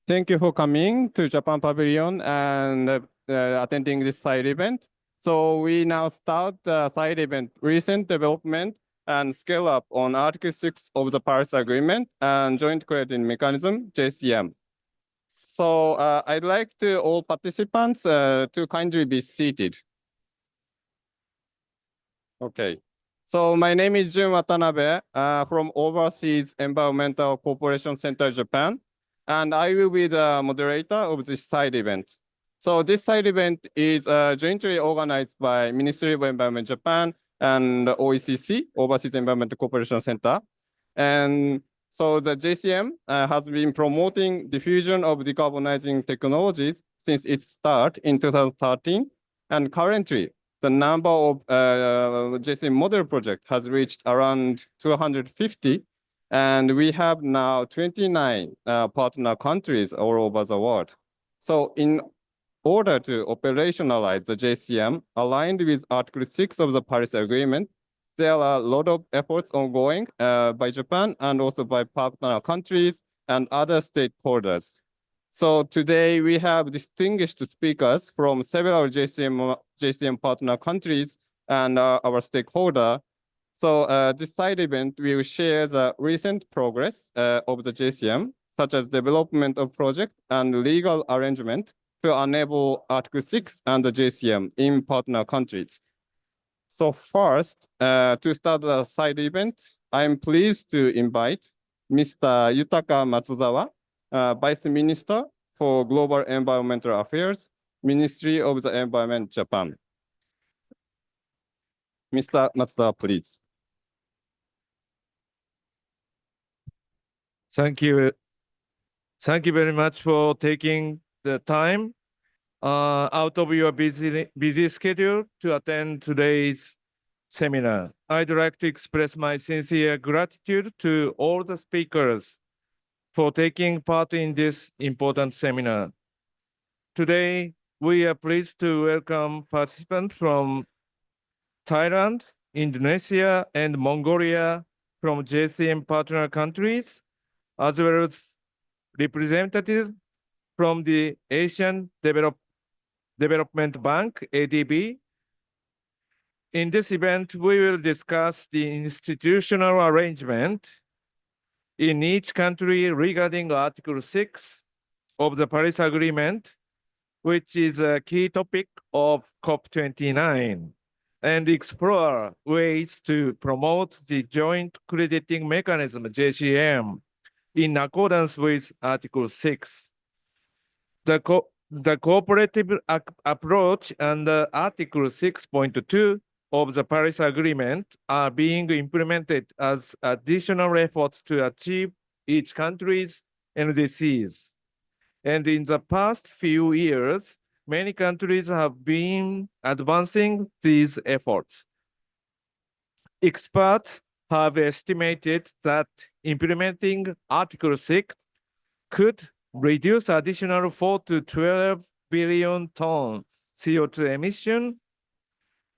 Thank you for coming to Japan Pavilion and attending this side event. So we now start the side event, recent development and scale up on Article 6 of the Paris Agreement and Joint Crediting Mechanism, JCM. So I'd like to all participants to kindly be seated. Okay. So my name is Jun Watanabe from Overseas Environmental Cooperation Center, Japan. And I will be the moderator of this side event. So this side event is jointly organized by Ministry of Environment Japan and OECC, Overseas Environmental Cooperation Center. And so the JCM has been promoting diffusion of decarbonizing technologies since its start in 2013. And currently, the number of JCM Model Projects has reached around 250. And we have now 29 partner countries all over the world. So in order to operationalize the JCM aligned with Article 6 of the Paris Agreement, there are a lot of efforts ongoing by Japan and also by partner countries and other stakeholders. So today we have distinguished speakers from several JCM partner countries and our stakeholder. So this side event will share the recent progress of the JCM, such as development of project and legal arrangement to enable Article 6 and the JCM in partner countries. So first, to start the side event, I'm pleased to invite Mr. Yutaka Matsuzawa, Vice Minister for Global Environmental Affairs, Ministry of the Environment, Japan. Mr. Matsuzawa, please. Thank you. Thank you very much for taking the time out of your busy schedule to attend today's seminar. I'd like to express my sincere gratitude to all the speakers for taking part in this important seminar. Today, we are pleased to welcome participants from Thailand, Indonesia, and Mongolia from JCM partner countries, as well as representatives from the Asian Development Bank, ADB. In this event, we will discuss the institutional arrangement in each country regarding Article 6 of the Paris Agreement, which is a key topic of COP29, and explore ways to promote the joint crediting mechanism, JCM, in accordance with Article 6. The cooperative approach under Article 6.2 of the Paris Agreement are being implemented as additional efforts to achieve each country's NDCs. And in the past few years, many countries have been advancing these efforts. Experts have estimated that implementing Article 6 could reduce additional 4 to 12 billion ton CO2 emission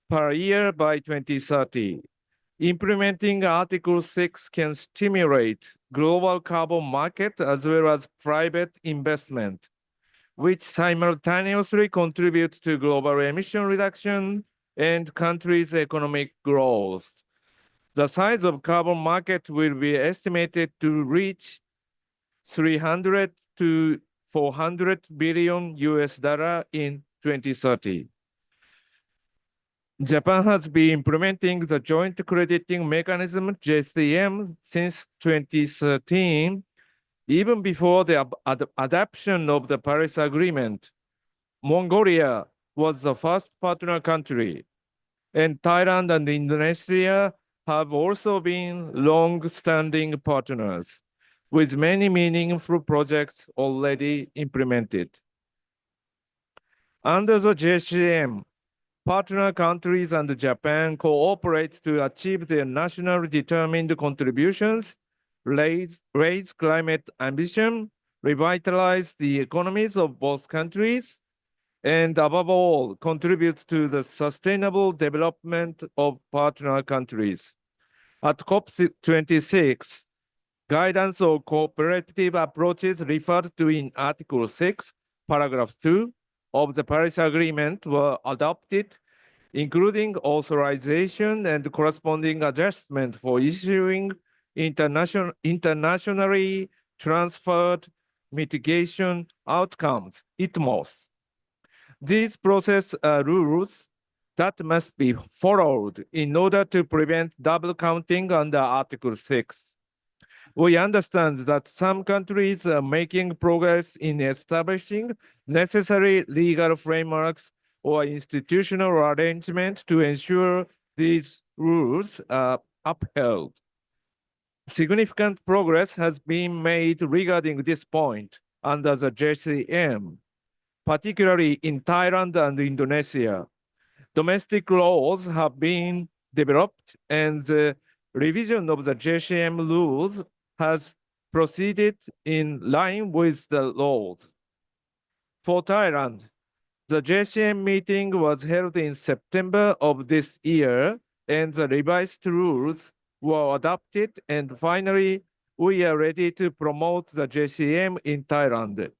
per year by 2030. Implementing Article 6 can stimulate global carbon market as well as private investment, which simultaneously contributes to global emission reduction and countries' economic growth. The size of carbon market will be estimated to reach 300 to 400 billion US dollar in 2030. Japan has been implementing the joint crediting mechanism, JCM, since 2013, even before the adoption of the Paris Agreement. Mongolia was the first partner country, and Thailand and Indonesia have also been long-standing partners, with many meaningful projects already implemented. Under the JCM, partner countries and Japan cooperate to achieve their nationally determined contributions, raise climate ambition, revitalize the economies of both countries, and above all, contribute to the sustainable development of partner countries. At COP26, guidance or cooperative approaches referred to in Article 6, Paragraph 2 of the Paris Agreement were adopted, including authorization and corresponding adjustment for issuing internationally transferred mitigation outcomes, ITMOs. These process rules that must be followed in order to prevent double counting under Article 6. We understand that some countries are making progress in establishing necessary legal frameworks or institutional arrangement to ensure these rules are upheld. Significant progress has been made regarding this point under the JCM, particularly in Thailand and Indonesia. Domestic laws have been developed and the revision of the JCM rules has proceeded in line with the laws. For Thailand, the JCM meeting was held in September of this year and the revised rules were adopted, and finally, we are ready to promote the JCM in Thailand.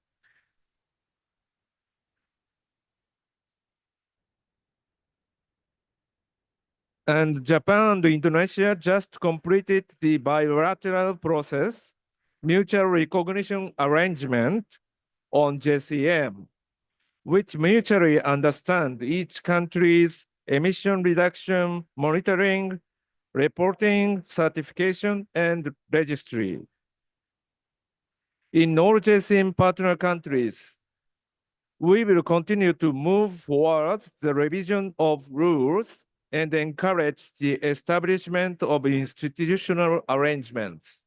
And Japan and Indonesia just completed the bilateral process, mutual recognition arrangement on JCM, which mutually understand each country's emission reduction, monitoring, reporting, certification, and registry. In all JCM partner countries, we will continue to move forward the revision of rules and encourage the establishment of institutional arrangements.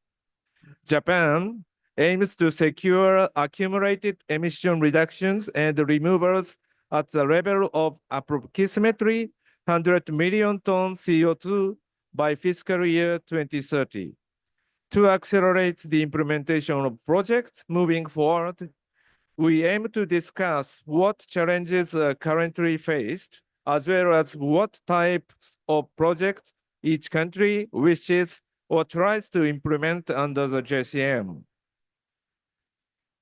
Japan aims to secure accumulated emission reductions and removals at the level of approximately 100 million tons CO2 by fiscal year 2030. To accelerate the implementation of projects moving forward, we aim to discuss what challenges are currently faced, as well as what types of projects each country wishes or tries to implement under the JCM.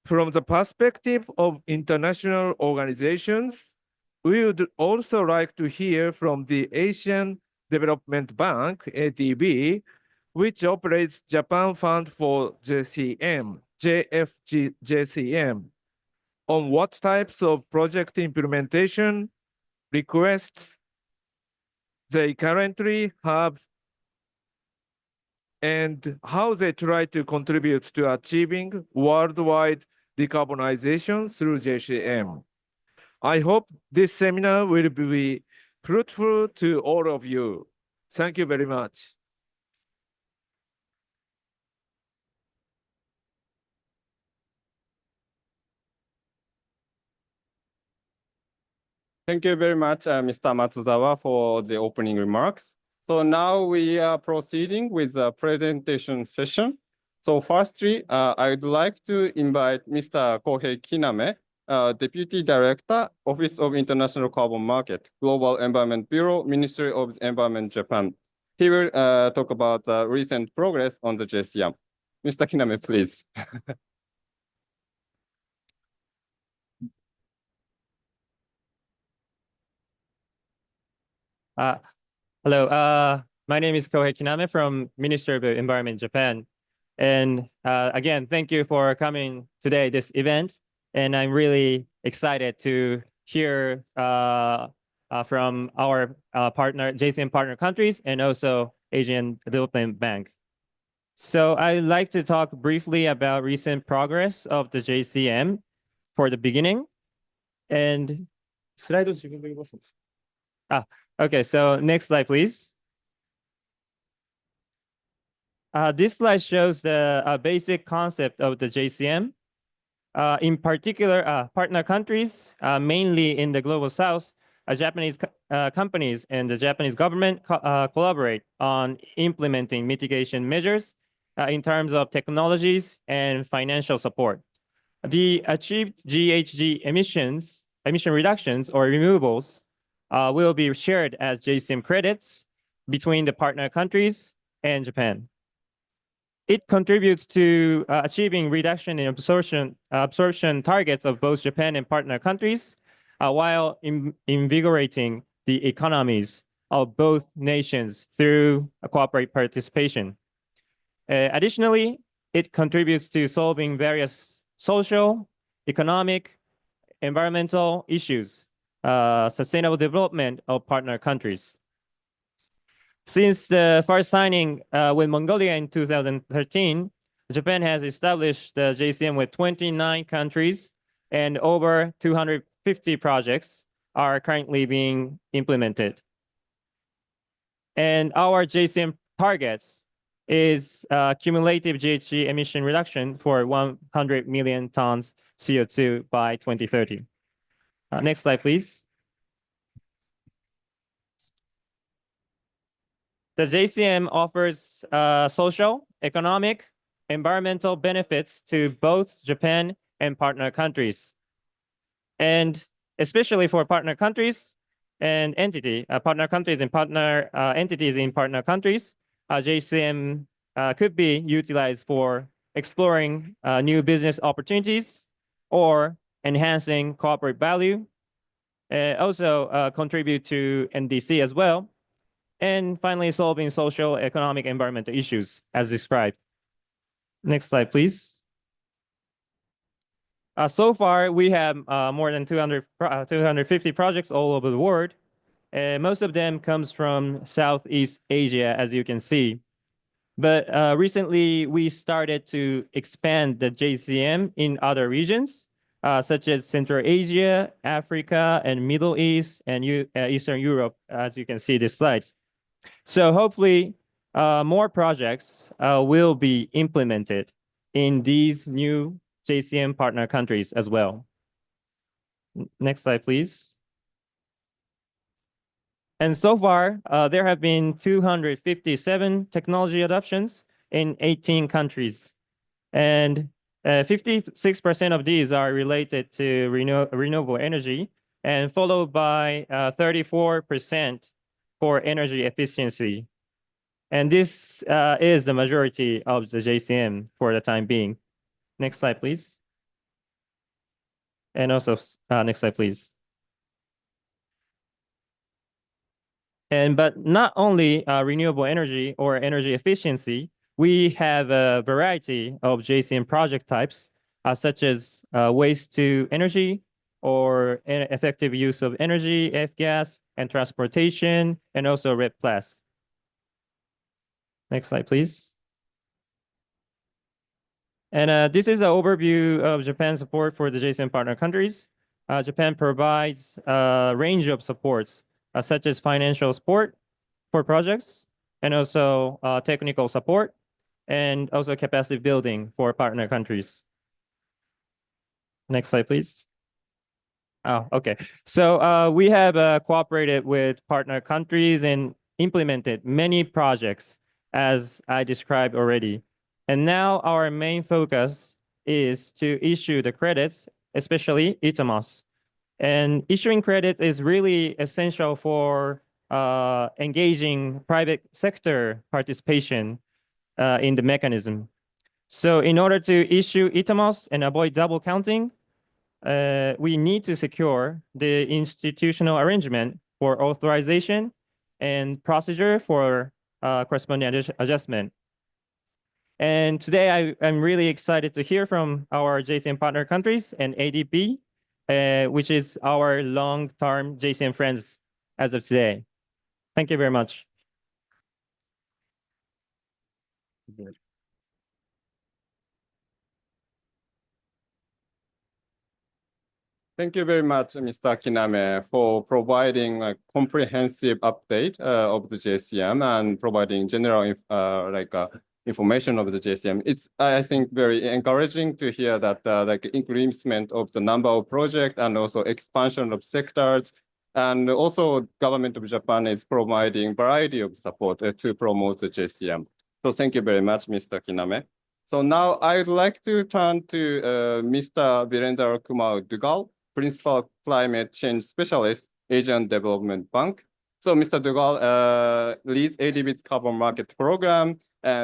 From the perspective of international organizations, we would also like to hear from the Asian Development Bank, ADB, which operates Japan Fund for JCM, JCM, on what types of project implementation requests they currently have and how they try to contribute to achieving worldwide decarbonization through JCM. I hope this seminar will be fruitful to all of you. Thank you very much. Thank you very much, Mr. Matsuzawa, for the opening remarks. So now we are proceeding with the presentation session. So firstly, I would like to invite Mr. Kohei Kiname, Deputy Director, Office of International Carbon Market, Global Environment Bureau, Ministry of Environment, Japan. He will talk about recent progress on the JCM. Mr. Kiname, please. Hello, my name is Kohei Kiname from Ministry of Environment, Japan. And again, thank you for coming today, this event. And I'm really excited to hear from our partner, JCM partner countries, and also Asian Development Bank. So I'd like to talk briefly about recent progress of the JCM for the beginning. And okay, so next slide, please. This slide shows the basic concept of the JCM. In particular, partner countries, mainly in the Global South, Japanese companies and the Japanese government collaborate on implementing mitigation measures in terms of technologies and financial support. The achieved GHG emission reductions or removals will be shared as JCM credits between the partner countries and Japan. it contributes to achieving reduction in absorption targets of both Japan and partner countries, while invigorating the economies of both nations through cooperative participation. Additionally, it contributes to solving various social, economic, environmental issues, sustainable development of partner countries. Since the first signing with Mongolia in 2013, Japan has established the JCM with 29 countries, and over 250 projects are currently being implemented. And our JCM targets is cumulative GHG emission reduction for 100 million tons CO2 by 2030. Next slide, please. The JCM offers social, economic, environmental benefits to both Japan and partner countries. And especially for partner countries and partner countries and partner entities in partner countries, JCM could be utilized for exploring new business opportunities or enhancing corporate value, also contribute to NDC as well, and finally solving social, economic, environmental issues as described. Next slide, please. So far, we have more than 250 projects all over the world. Most of them comes from Southeast Asia, as you can see. But recently, we started to expand the JCM in other regions, such as Central Asia, Africa, and Middle East, and Eastern Europe, as you can see these slides. So hopefully, more projects will be implemented in these new JCM partner countries as well. Next slide, please. And so far, there have been 257 technology adoptions in 18 countries. And 56% of these are related to renewable energy, and followed by 34% for energy efficiency. And this is the majority of the JCM for the time being. Next slide, please. And also, next slide, please. But not only renewable energy or energy efficiency, we have a variety of JCM project types, such as waste to energy or effective use of energy, F-gas, and transportation, and also RED+. Next slide, please. And this is an overview of Japan's support for the JCM partner countries. Japan provides a range of supports, such as financial support for projects, and also technical support, and also capacity building for partner countries. Next slide, please. Oh, okay. So we have cooperated with partner countries and implemented many projects, as I described already. And now our main focus is to issue the credits, especially ITAMOS. And issuing credit is really essential for engaging private sector participation in the mechanism. So in order to issue ITAMOS and avoid double counting, we need to secure the institutional arrangement for authorization and procedure for corresponding adjustment. And today I'm really excited to hear from our JCM partner countries and ADB, which is our long-term JCM friends as of today. Thank you very much. Thank you very much, Mr. Kiname, for providing a comprehensive update of the JCM and providing general information of the JCM. It's, I think, very encouraging to hear that increasement of the number of projects and also expansion of sectors. And also government of Japan is providing variety of support to promote the JCM. So thank you very much, Mr. Kiname. So now I'd like to turn to Mr. Virender Kumar Dugal, Principal Climate Change Specialist, Asian Development Bank. So Mr. Dugal leads ADB's carbon market program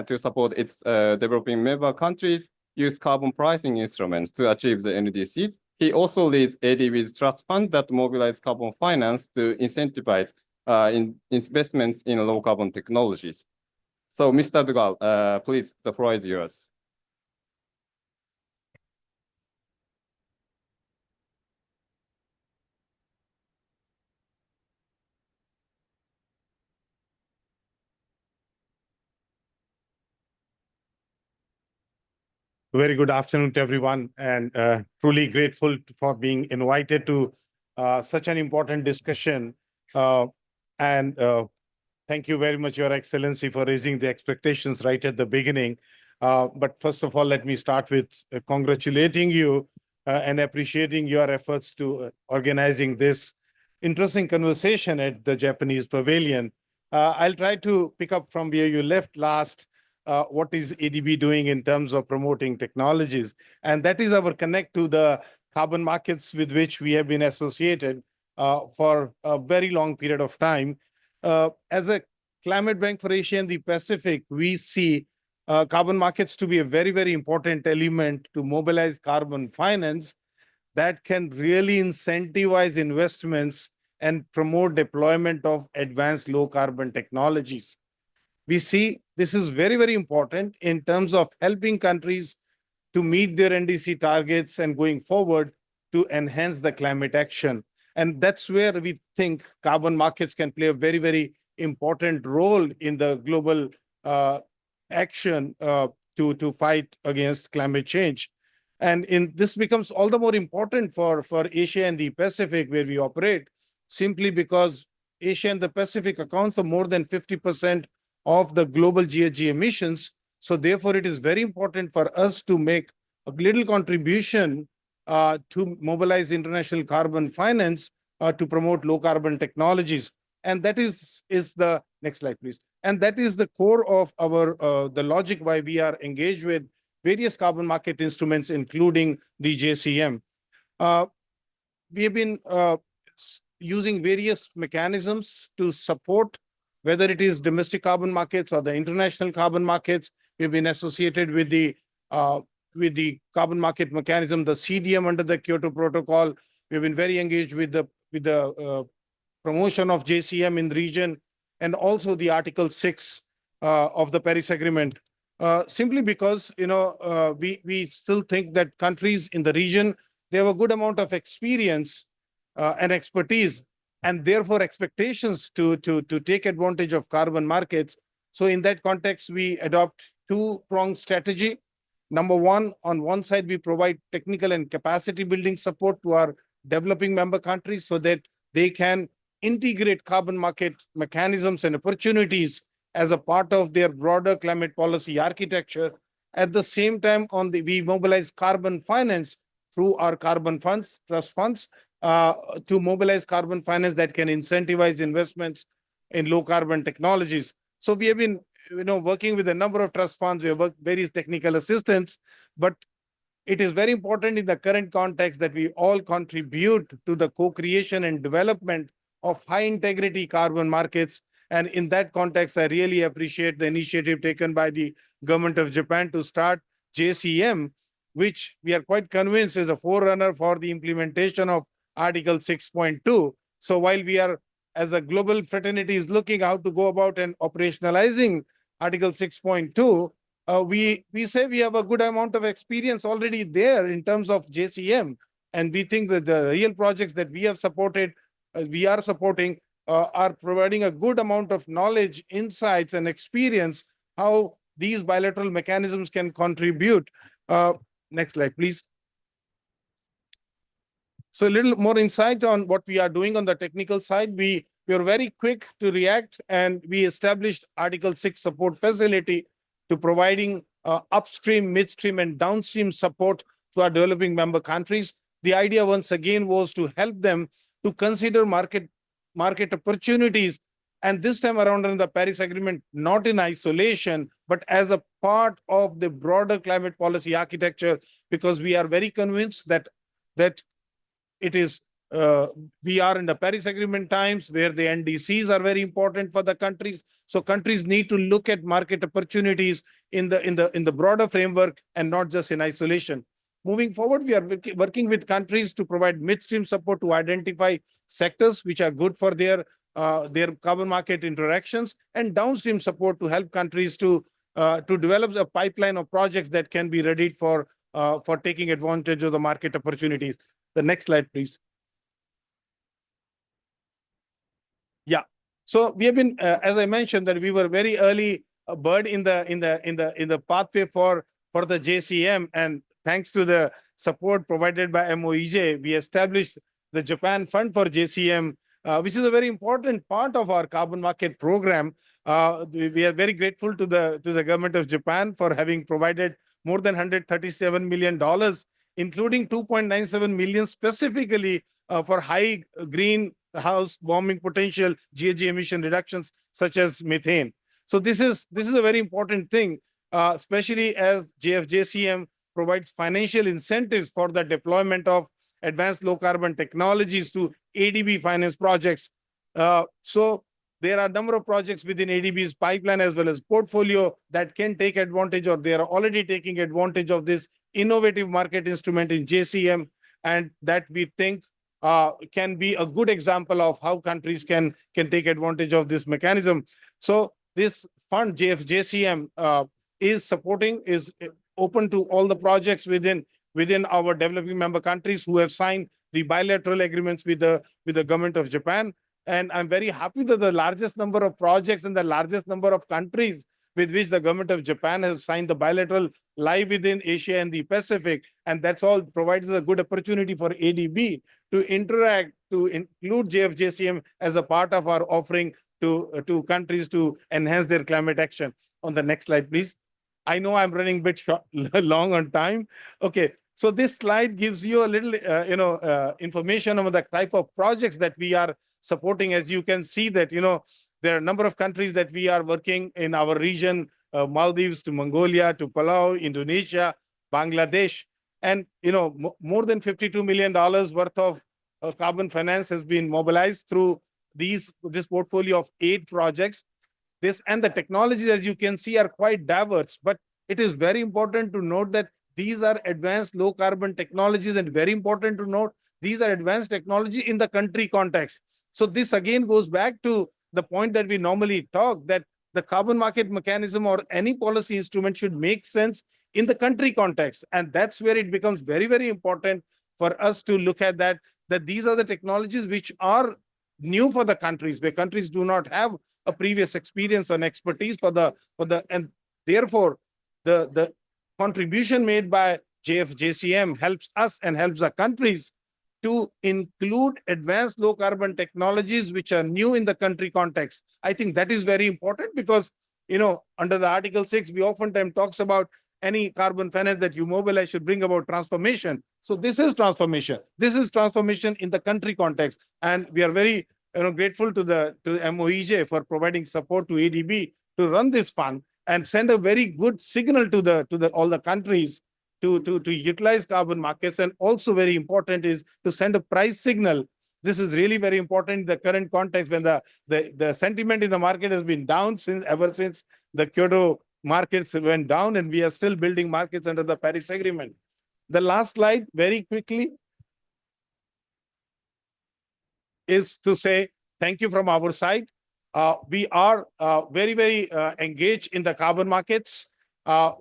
to support its developing member countries use carbon pricing instruments to achieve the NDCs. He also leads ADB's trust fund that mobilize carbon finance to incentivize investments in low carbon technologies. So, Mr. Dugal, please, the floor is yours. Very good afternoon to everyone, and truly grateful for being invited to such an important discussion. And thank you very much, Your Excellency, for raising the expectations right at the beginning. But first of all, let me start with congratulating you and appreciating your efforts to organizing this interesting conversation at the Japanese Pavilion. I'll try to pick up from where you left last. What is ADB doing in terms of promoting technologies? And that is our connect to the carbon markets with which we have been associated for a very long period of time. As a climate bank for Asia and the Pacific, we see carbon markets to be a very, very important element to mobilize carbon finance that can really incentivize investments and promote deployment of advanced low carbon technologies. We see this is very, very important in terms of helping countries to meet their NDC targets and going forward to enhance the climate action. And that's where we think carbon markets can play a very, very important role in the global action to fight against climate change. And this becomes all the more important for Asia and the Pacific, where we operate, simply because Asia and the Pacific account for more than 50% of the global GHG emissions. So therefore, it is very important for us to make a little contribution to mobilize international carbon finance to promote low carbon technologies. And that is the next slide, please. And that is the core of our the logic why we are engaged with various carbon market instruments, including the JCM. We have been using various mechanisms to support, whether it is domestic carbon markets or the international carbon markets. We've been associated with the carbon market mechanism, the CDM under the Kyoto Protocol. We've been very engaged with the promotion of JCM in the region, and also the Article 6 of the Paris Agreement. Simply because we still think that countries in the region, they have a good amount of experience and expertise, and therefore expectations to take advantage of carbon markets. So in that context, we adopt two-pronged strategy. Number one, on one side, we provide technical and capacity building support to our developing member countries so that they can integrate carbon market mechanisms and opportunities as a part of their broader climate policy architecture. At the same time, we mobilize carbon finance through our carbon funds, trust funds, to mobilize carbon finance that can incentivize investments in low carbon technologies. So we have been working with a number of trust funds. We have worked various technical assistance, but it is very important in the current context that we all contribute to the co-creation and development of high integrity carbon markets. And in that context, I really appreciate the initiative taken by the government of Japan to start JCM, which we are quite convinced is a forerunner for the implementation of Article 6.2. So while we are, as a global fraternity, is looking how to go about and operationalizing Article 6.2, we say we have a good amount of experience already there in terms of JCM. And we think that the real projects that we have supported, we are supporting, are providing a good amount of knowledge, insights, and experience how these bilateral mechanisms can contribute. Next slide, please. So a little more insight on what we are doing on the technical side. We are very quick to react, and we established Article 6 support facility to providing upstream, midstream, and downstream support to our developing member countries. The idea, once again, was to help them to consider market opportunities, and this time around in the Paris Agreement, not in isolation, but as a part of the broader climate policy architecture, because we are very convinced that it is we are in the Paris Agreement times where the NDCs are very important for the countries. So countries need to look at market opportunities in the broader framework and not just in isolation. Moving forward, we are working with countries to provide midstream support to identify sectors which are good for their carbon market interactions, and downstream support to help countries to develop a pipeline of projects that can be ready for taking advantage of the market opportunities. The next slide, please. Yeah. So we have been, as I mentioned, that we were very early bird in the pathway for the JCM, and thanks to the support provided by MOEJ, we established the Japan Fund for JCM, which is a very important part of our carbon market program. We are very grateful to the government of Japan for having provided more than $137 million, including $2.97 million specifically for high greenhouse warming potential GHG emission reductions such as methane. So this is a very important thing, especially as JCM provides financial incentives for the deployment of advanced low carbon technologies to ADB finance projects. So there are a number of projects within ADB's pipeline as well as portfolio that can take advantage, or they are already taking advantage of this innovative market instrument in JCM, and that we think can be a good example of how countries can take advantage of this mechanism. So this fund, JCM, is open to all the projects within our developing member countries who have signed the bilateral agreements with the government of Japan. And I'm very happy that the largest number of projects and the largest number of countries with which the government of Japan has signed the bilateral lie within Asia and the Pacific. And that's all provides a good opportunity for ADB to interact, to include JCM as a part of our offering to countries to enhance their climate action. On the next slide, please. I know I'm running a bit long on time. Okay, so this slide gives you a little, information on the type of projects that we are supporting. As you can see that, there are a number of countries that we are working in our region, Maldives to Mongolia to Palau, Indonesia, Bangladesh, and more than $52 million worth of carbon finance has been mobilized through this portfolio of 8 projects. And the technologies, as you can see, are quite diverse, but it is very important to note that these are advanced low carbon technologies, and very important to note these are advanced technology in the country context. So this again goes back to the point that we normally talk, that the carbon market mechanism or any policy instrument should make sense in the country context. And that's where it becomes very, very important for us to look at that these are the technologies which are new for the countries, where countries do not have a previous experience and expertise and therefore the contribution made by JCM helps us and helps the countries to include advanced low carbon technologies which are new in the country context. I think that is very important because, under the Article 6, we oftentimes talks about any carbon finance that you mobilize should bring about transformation. So this is transformation. This is transformation in the country context. And we are very grateful to MOEJ for providing support to ADB to run this fund and send a very good signal to all the countries to utilize carbon markets. And also very important is to send a price signal. This is really very important in the current context when the sentiment in the market has been down ever since the Kyoto markets went down, and we are still building markets under the Paris Agreement. The last slide, very quickly, is to say thank you from our side. We are very, very engaged in the carbon markets.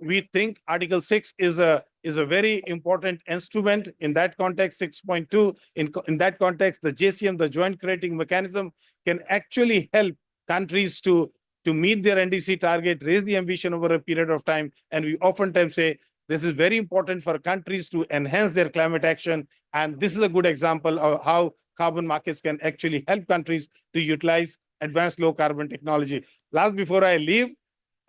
We think Article 6 is a very important instrument in that context. 6.2 in that context, the JCM, the Joint Crediting Mechanism, can actually help countries to meet their NDC target, raise the ambition over a period of time. And we oftentimes say this is very important for countries to enhance their climate action. And this is a good example of how carbon markets can actually help countries to utilize advanced low carbon technology. Last, before I leave,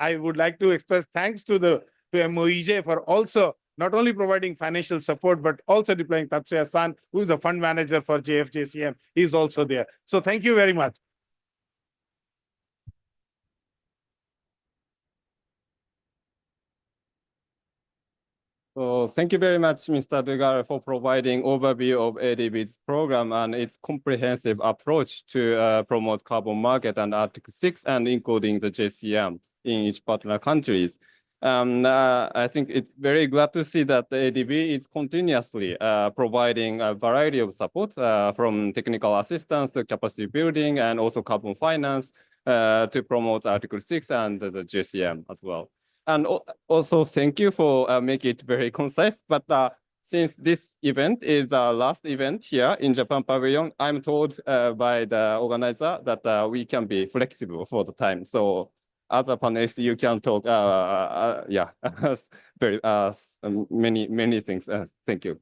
I would like to express thanks to MOEJ for also not only providing financial support, but also deploying Tatsuya-san, who is the fund manager for JCM. He's also there. So thank you very much. So thank you very much, Mr. Dugar, for providing overview of ADB's program and its comprehensive approach to promote carbon market and Article 6, and including the JCM in each partner countries. I think it's very glad to see that the ADB is continuously providing a variety of support from technical assistance to capacity building and also carbon finance to promote Article 6 and the JCM as well. And also thank you for making it very concise, but since this event is our last event here in Japan Pavilion, I'm told by the organizer that we can be flexible for the time. So as a panelist, you can talk, yeah, very many things. Thank you.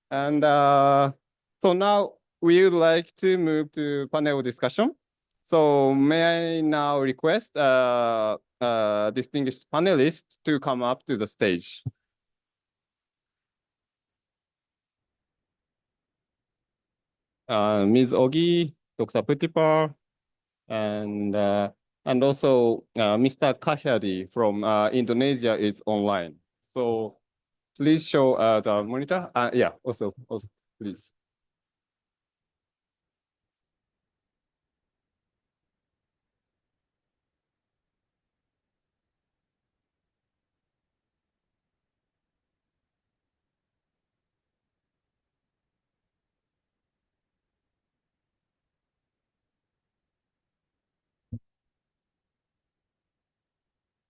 And so now we would like to move to panel discussion. So may I now request distinguished panelists to come up to the stage. Ms. Ogi, Dr. Putipar, and also Mr. Kahyadi from Indonesia is online. So please show the monitor. Yeah, also please.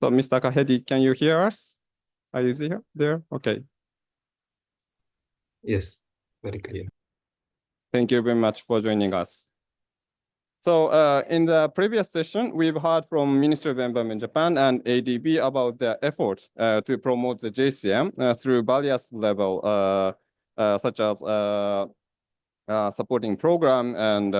So Mr. Kahedi, can you hear us? Are you there? Okay. Yes, very clear. Thank you very much for joining us. So in the previous session, we've heard from Ministry of Environment Japan and ADB about their efforts to promote the JCM through various levels, such as supporting program and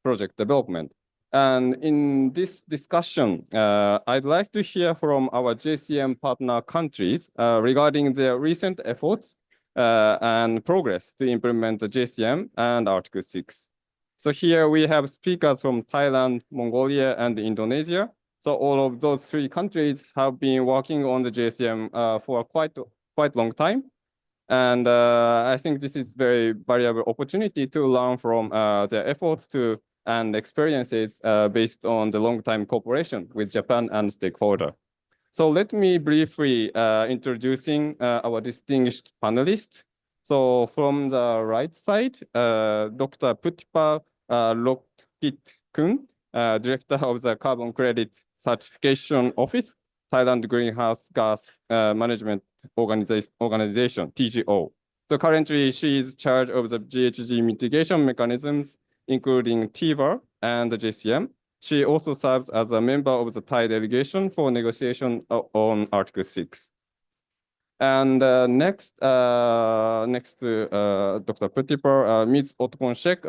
project development. And in this discussion, I'd like to hear from our JCM partner countries regarding their recent efforts and progress to implement the JCM and Article 6. So here we have speakers from Thailand, Mongolia, and Indonesia. So all of those three countries have been working on the JCM for quite long time. And I think this is very valuable opportunity to learn from their efforts and experiences based on the long-time cooperation with Japan and stakeholder. So let me briefly introducing our distinguished panelists. So from the right side, Dr. Putipar Lokit-kun, Director of the Carbon Credit Certification Office, Thailand Greenhouse Gas Management Organization, TGO. So currently she is in charge of the GHG mitigation mechanisms, including TVAR and the JCM. She also serves as a member of the Thai delegation for negotiation on Article 6. And next to Dr. Putipar, Ms. Otkonshek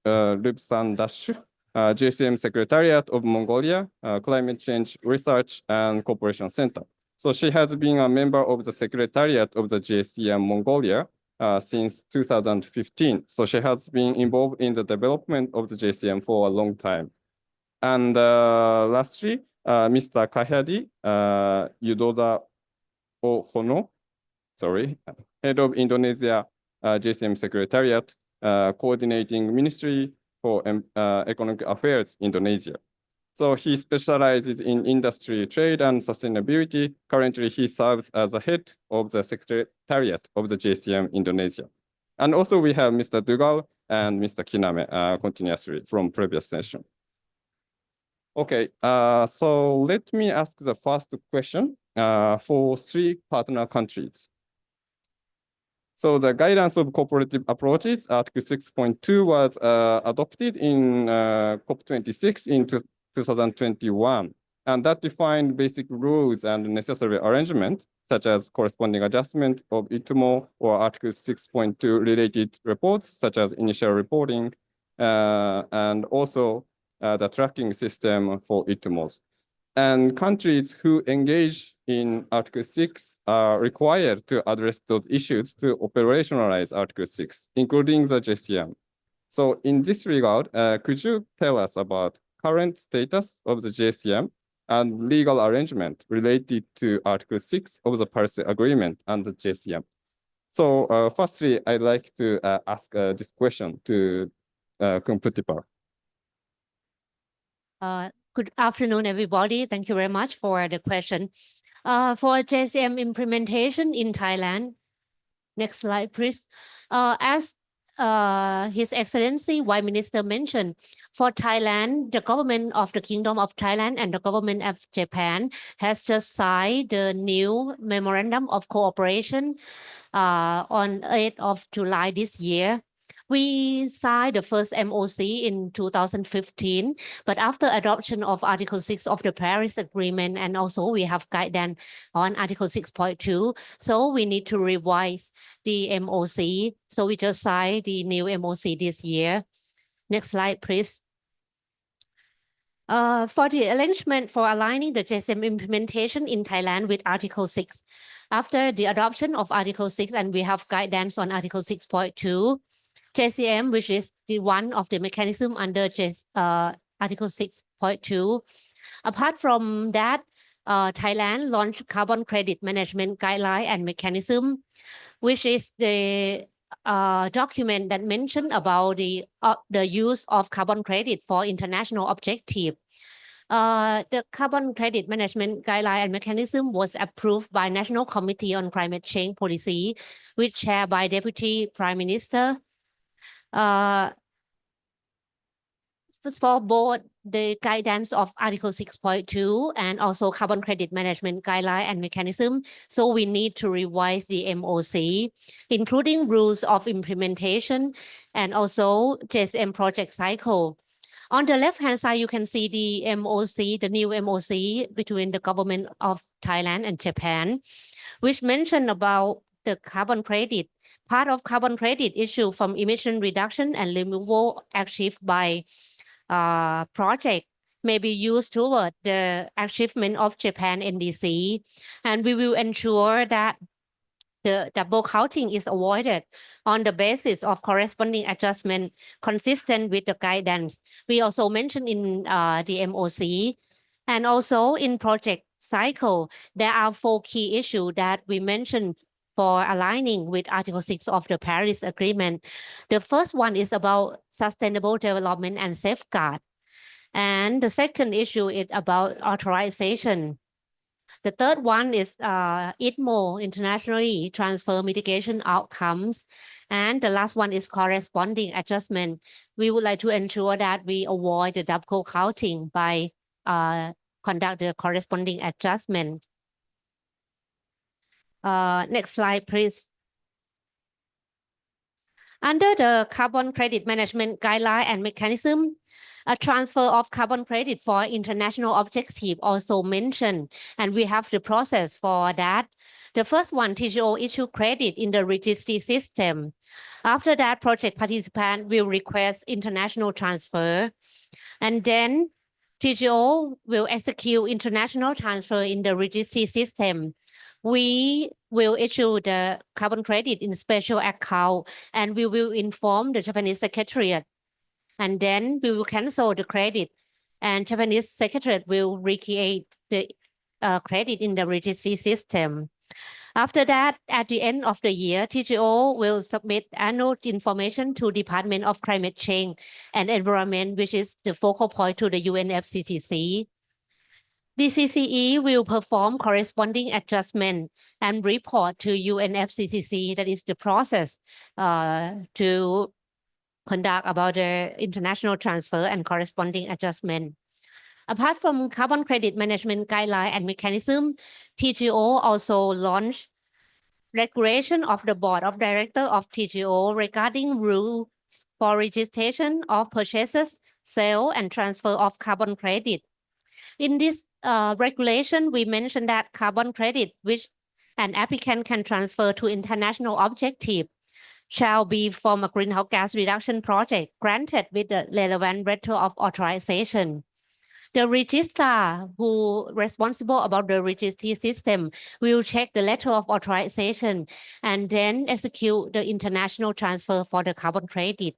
Lubsandash, JCM Secretariat of Mongolia, Climate Change Research and Cooperation Center. So she has been a member of the Secretariat of the JCM Mongolia since 2015. So she has been involved in the development of the JCM for a long time. And lastly, Mr. Kahyadi Yudoda Ohono, head of Indonesia JCM Secretariat, coordinating Ministry for Economic Affairs Indonesia. So he specializes in industry, trade, and sustainability. Currently, he serves as the head of the Secretariat of the JCM Indonesia. And also we have Mr. Dugal and Mr. Kiname continuously from previous session. Okay, so let me ask the first question for three partner countries. So the guidance of cooperative approaches, Article 6.2 was adopted in COP26 in 2021. And that defined basic rules and necessary arrangements, such as corresponding adjustment of ITMO or Article 6.2 related reports, such as initial reporting, and also the tracking system for ITMOs. And countries who engage in Article 6 are required to address those issues to operationalize Article 6, including the JCM. So in this regard, could you tell us about current status of the JCM and legal arrangement related to Article 6 of the Paris Agreement and the JCM? So firstly, I'd like to ask this question to competitor. Good afternoon, everybody. Thank you very much for the question. For JCM implementation in Thailand, next slide, please. As His Excellency Prime Minister mentioned, for Thailand, the government of the Kingdom of Thailand and the government of Japan has just signed the new memorandum of cooperation on 8th of July this year. We signed the first MOC in 2015, but after adoption of Article 6 of the Paris Agreement, and also we have guidance on Article 6.2, so we need to revise the MOC. So we just signed the new MOC this year. Next slide, please. For the arrangement for aligning the JCM implementation in Thailand with Article 6, after the adoption of Article 6, and we have guidance on Article 6.2, JCM, which is the one of the mechanism under Article 6.2. Apart from that, Thailand launched carbon credit management guideline and mechanism, which is the document that mentioned about the use of carbon credit for international objective. The carbon credit management guideline and mechanism was approved by National Committee on Climate Change Policy, which chaired by Deputy Prime Minister. For both the guidance of Article 6.2 and also carbon credit management guideline and mechanism, so we need to revise the MOC, including rules of implementation and also JCM project cycle. On the left-hand side, you can see the MOC, the new MOC between the government of Thailand and Japan, which mentioned about the carbon credit. Part of carbon credit issue from emission reduction and removal achieved by project may be used toward the achievement of Japan NDC, and we will ensure that the double counting is avoided on the basis of corresponding adjustment consistent with the guidance. We also mentioned in the MOC, and also in project cycle, there are 4 key issues that we mentioned for aligning with Article 6 of the Paris Agreement. The first one is about sustainable development and safeguard. And the second issue is about authorization. The third one is ITMO, internationally transfer mitigation outcomes. And the last one is corresponding adjustment. We would like to ensure that we avoid the double counting by conduct the corresponding adjustment. Next slide, please. Under the carbon credit management guideline and mechanism, a transfer of carbon credit for international objective also mentioned, and we have the process for that. The first one, TGO issue credit in the registry system. After that, project participant will request international transfer, and then TGO will execute international transfer in the registry system. We will issue the carbon credit in special account, and we will inform the Japanese Secretariat. And then we will cancel the credit, and Japanese Secretariat will recreate the credit in the registry system. After that, at the end of the year, TGO will submit annual information to Department of Climate Change and Environment, which is the focal point to the UNFCCC. DCCE will perform corresponding adjustment and report to UNFCCC. That is the process to conduct about the international transfer and corresponding adjustment. Apart from carbon credit management guideline and mechanism, TGO also launched regulation of the board of directors of TGO regarding rules for registration of purchases, sale, and transfer of carbon credit. In this regulation, we mentioned that carbon credit, which an applicant can transfer to international objective, shall be from a greenhouse gas reduction project granted with the relevant letter of authorization. The registrar who responsible about the registry system will check the letter of authorization and then execute the international transfer for the carbon credit.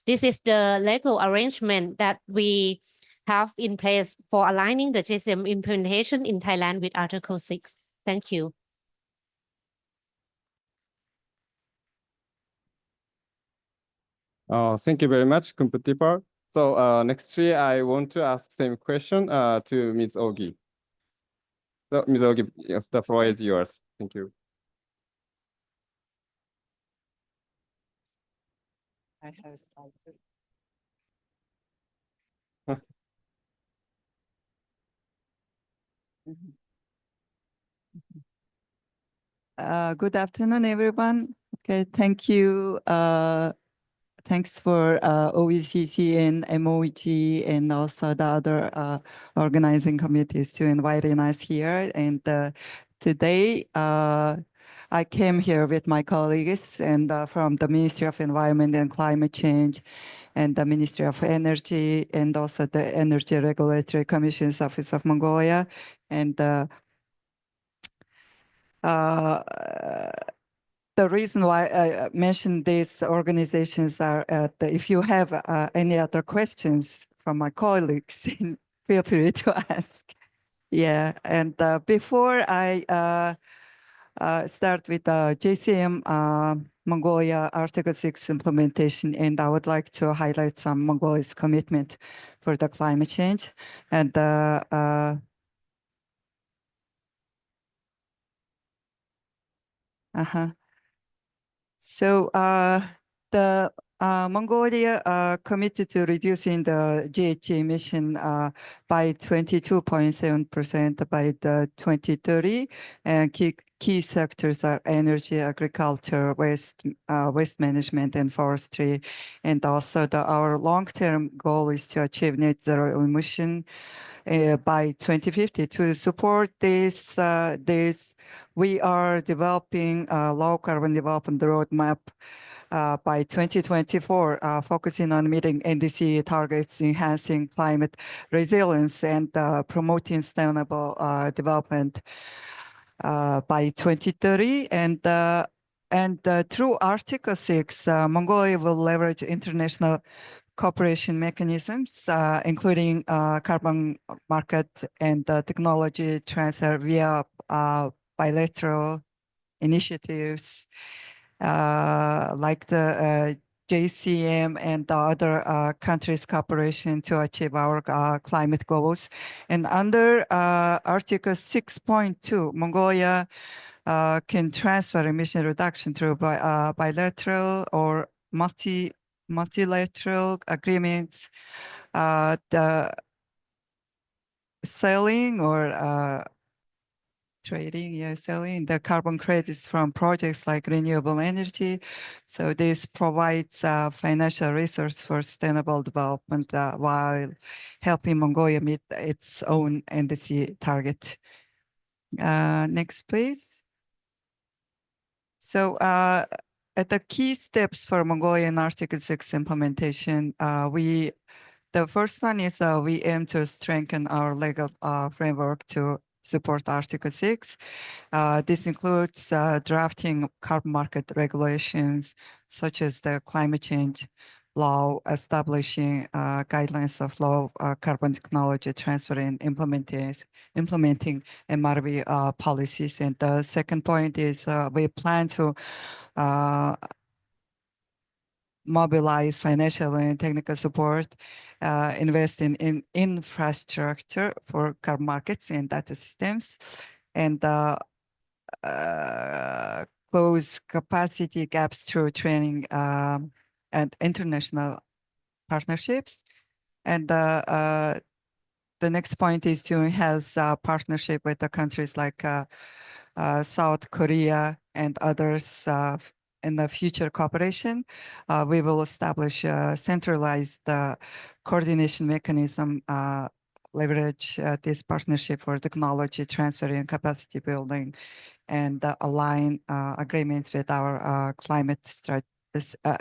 This is the legal arrangement that we have in place for aligning the JCM implementation in Thailand with Article 6. Thank you. Thank you very much, competitor. So nextly, I want to ask same question to Ms. Ogi. So, Ms. Ogi, yes, the floor is yours. Thank you. I have started. Good afternoon, everyone. Okay, thank you. Thanks for OECC and MOG and also the other organizing committees to inviting us here. And today, I came here with my colleagues and from the Ministry of Environment and Climate Change and the Ministry of Energy and also the Energy Regulatory Commission's Office of Mongolia. And the reason why I mentioned these organizations are if you have any other questions from my colleagues, feel free to ask. Yeah, and before I start with JCM Mongolia Article 6 implementation, and I would like to highlight some Mongolia's commitment for the climate change. And So the Mongolia committed to reducing the GHG emission by 22.7% by the 2030, and key sectors are energy, agriculture, waste management, and forestry. And also our long-term goal is to achieve net zero emission by 2050. To support this, we are developing a low carbon development roadmap by 2024, focusing on meeting NDC targets, enhancing climate resilience, and promoting sustainable development by 2030. And through Article 6, Mongolia will leverage international cooperation mechanisms, including carbon market and technology transfer via bilateral initiatives like the JCM and the other countries' cooperation to achieve our climate goals. And under Article 6.2, Mongolia can transfer emission reduction through bilateral or multilateral agreements, the selling or trading, selling the carbon credits from projects like renewable energy. So this provides financial resource for sustainable development while helping Mongolia meet its own NDC target. Next, please. So at the key steps for Mongolian Article 6 implementation, the first one is we aim to strengthen our legal framework to support Article 6. This includes drafting carbon market regulations, such as the climate change law, establishing guidelines of low carbon technology transfer and implementing MRV policies. And the second point is we plan to mobilize financial and technical support, invest in infrastructure for carbon markets and data systems, and close capacity gaps through training and international partnerships. And the next point is to enhance partnership with the countries like South Korea and others in the future cooperation. We will establish a centralized coordination mechanism, leverage this partnership for technology transfer and capacity building, and align agreements with our climate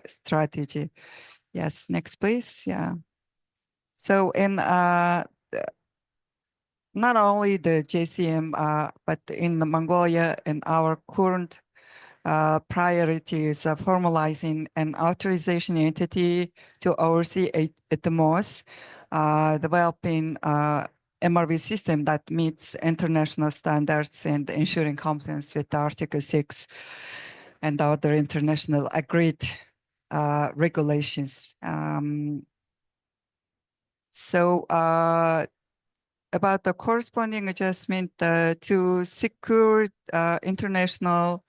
strategy. Yes, next, please. Yeah. So in not only the JCM, but in Mongolia, in our current priority is formalizing an authorization entity to oversee at the most, developing MRV system that meets international standards and ensuring compliance with Article 6 and other international agreed regulations. So about the corresponding adjustment to secure international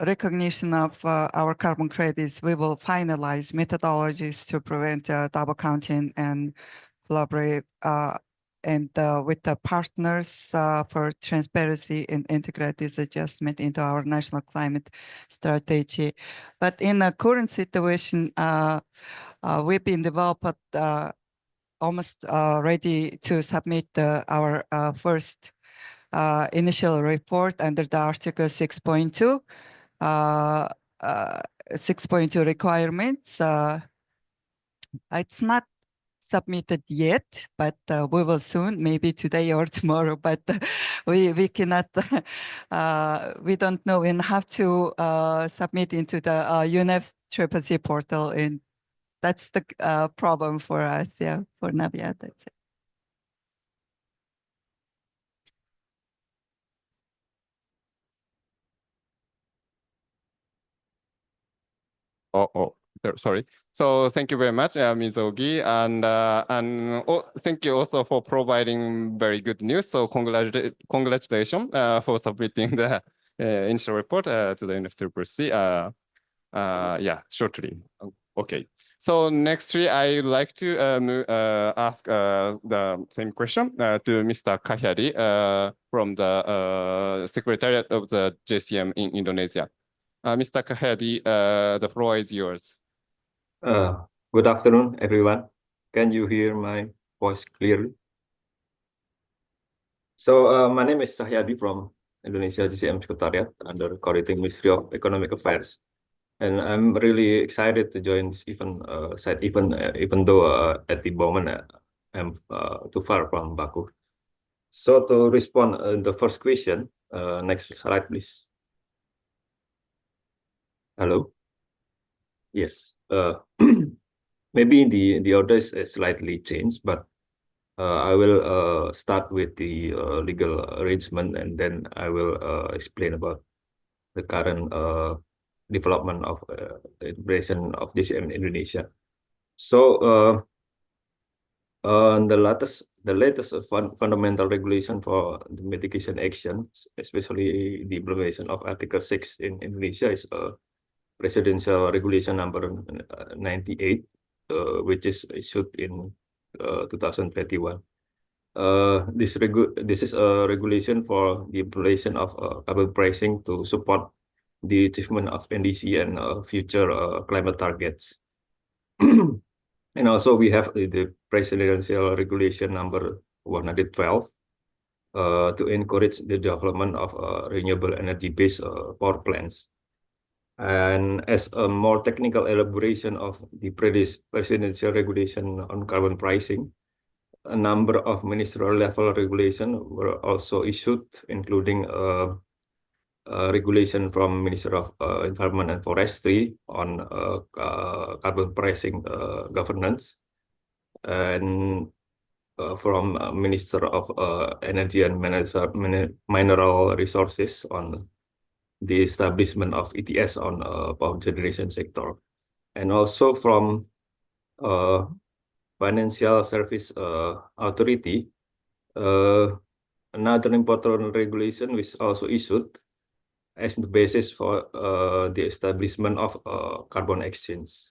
recognition of our carbon credits, we will finalize methodologies to prevent double counting and collaborate with the partners for transparency and integrate this adjustment into our national climate strategy. But in the current situation, we've been developed almost ready to submit our first initial report under the Article 6.2 requirements. It's not submitted yet, but we will soon, maybe today or tomorrow, but we cannot, we don't know, and have to submit into the UNFCCC portal, and that's the problem for us, yeah, for Navia, that's it. Sorry. So thank you very much, Ms. Ogi, and thank you also for providing very good news. So congratulations for submitting the initial report to the UNFCCC. Yeah, shortly. Okay. So nextly, I would like to ask the same question to Mr. Kahyari from the Secretariat of the JCM in Indonesia. Mr. Kahyari, the floor is yours. Good afternoon, everyone. Can you hear my voice clearly? So my name is Cahyadi from Indonesia JCM Secretariat under Coordinating Ministry of Economic Affairs. And I'm really excited to join this event, side event, even though at the moment I'm too far from Baku. So to respond the first question, next slide, please. Hello. Yes. Maybe the order is slightly changed, but I will start with the legal arrangement, and then I will explain about the current development of integration of JCM in Indonesia. So the latest fundamental regulation for the mitigation action, especially the implementation of Article 6 in Indonesia, is Presidential Regulation number 98, which is issued in 2021. This is a regulation for the implementation of carbon pricing to support the achievement of NDC and future climate targets. And also we have the Presidential Regulation number 112 to encourage the development of renewable energy-based power plants. And as a more technical elaboration of the presidential regulation on carbon pricing, a number of ministerial level regulations were also issued, including a regulation from Minister of Environment and Forestry on carbon pricing governance, and from Minister of Energy and Mineral Resources on the establishment of ETS on power generation sector, and also from Financial Service Authority. Another important regulation was also issued as the basis for the establishment of carbon exchange.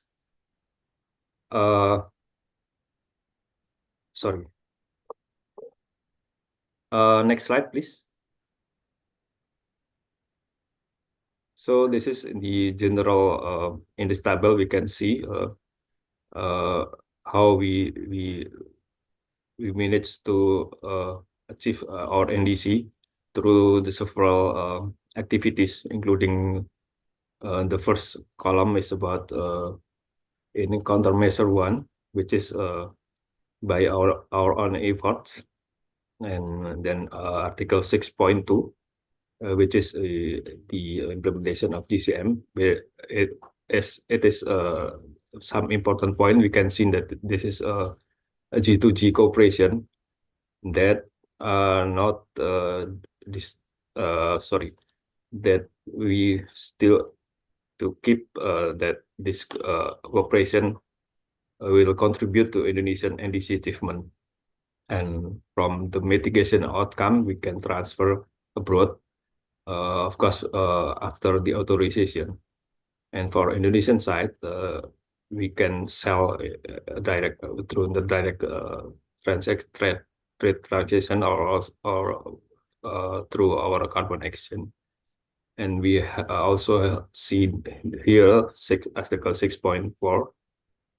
Sorry. Next slide, please. So this is the general in this table. We can see how we managed to achieve our NDC through the several activities, including the first column is about in countermeasure 1, which is by our own efforts, and then Article 6.2. Which is the implementation of JCM. It is some important point. We can see that this is a G2G cooperation that not that we still to keep that this cooperation will contribute to Indonesian NDC achievement. And from the mitigation outcome, we can transfer abroad, of course, after the authorization. And for Indonesian side, we can sell direct through the direct trade transaction or through our carbon exchange. And we also see here Article 6.4,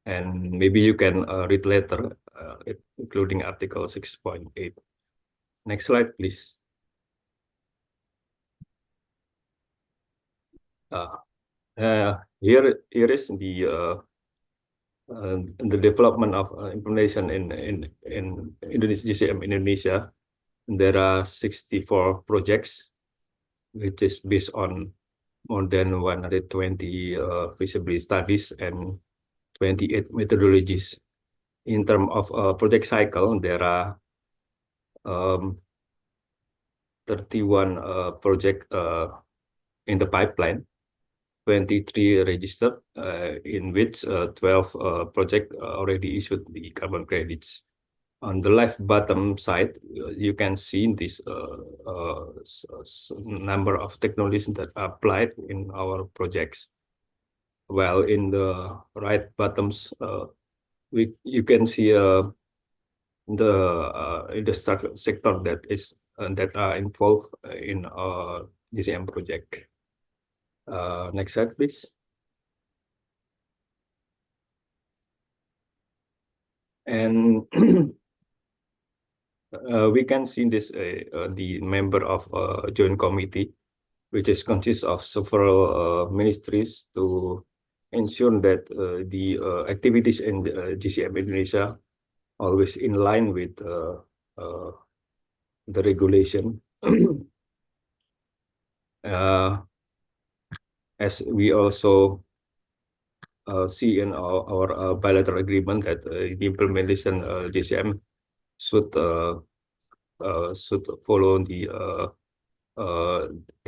and maybe you can read later, including Article 6.8. Next slide, please. Here is the development of implementation in Indonesia, JCM Indonesia. There are 64 projects, which is based on more than 120 feasibility studies and 28 methodologies. In terms of project cycle, there are 31 projects in the pipeline, 23 registered, in which 12 projects already issued the carbon credits. On the left bottom side, you can see this number of technologies that are applied in our projects. While in the right bottoms, you can see the sector that are involved in JCM project. Next slide, please. And we can see this the member of joint committee, which consists of several ministries to ensure that the activities in JCM Indonesia always in line with the regulation. As we also see in our bilateral agreement that the implementation JCM should follow the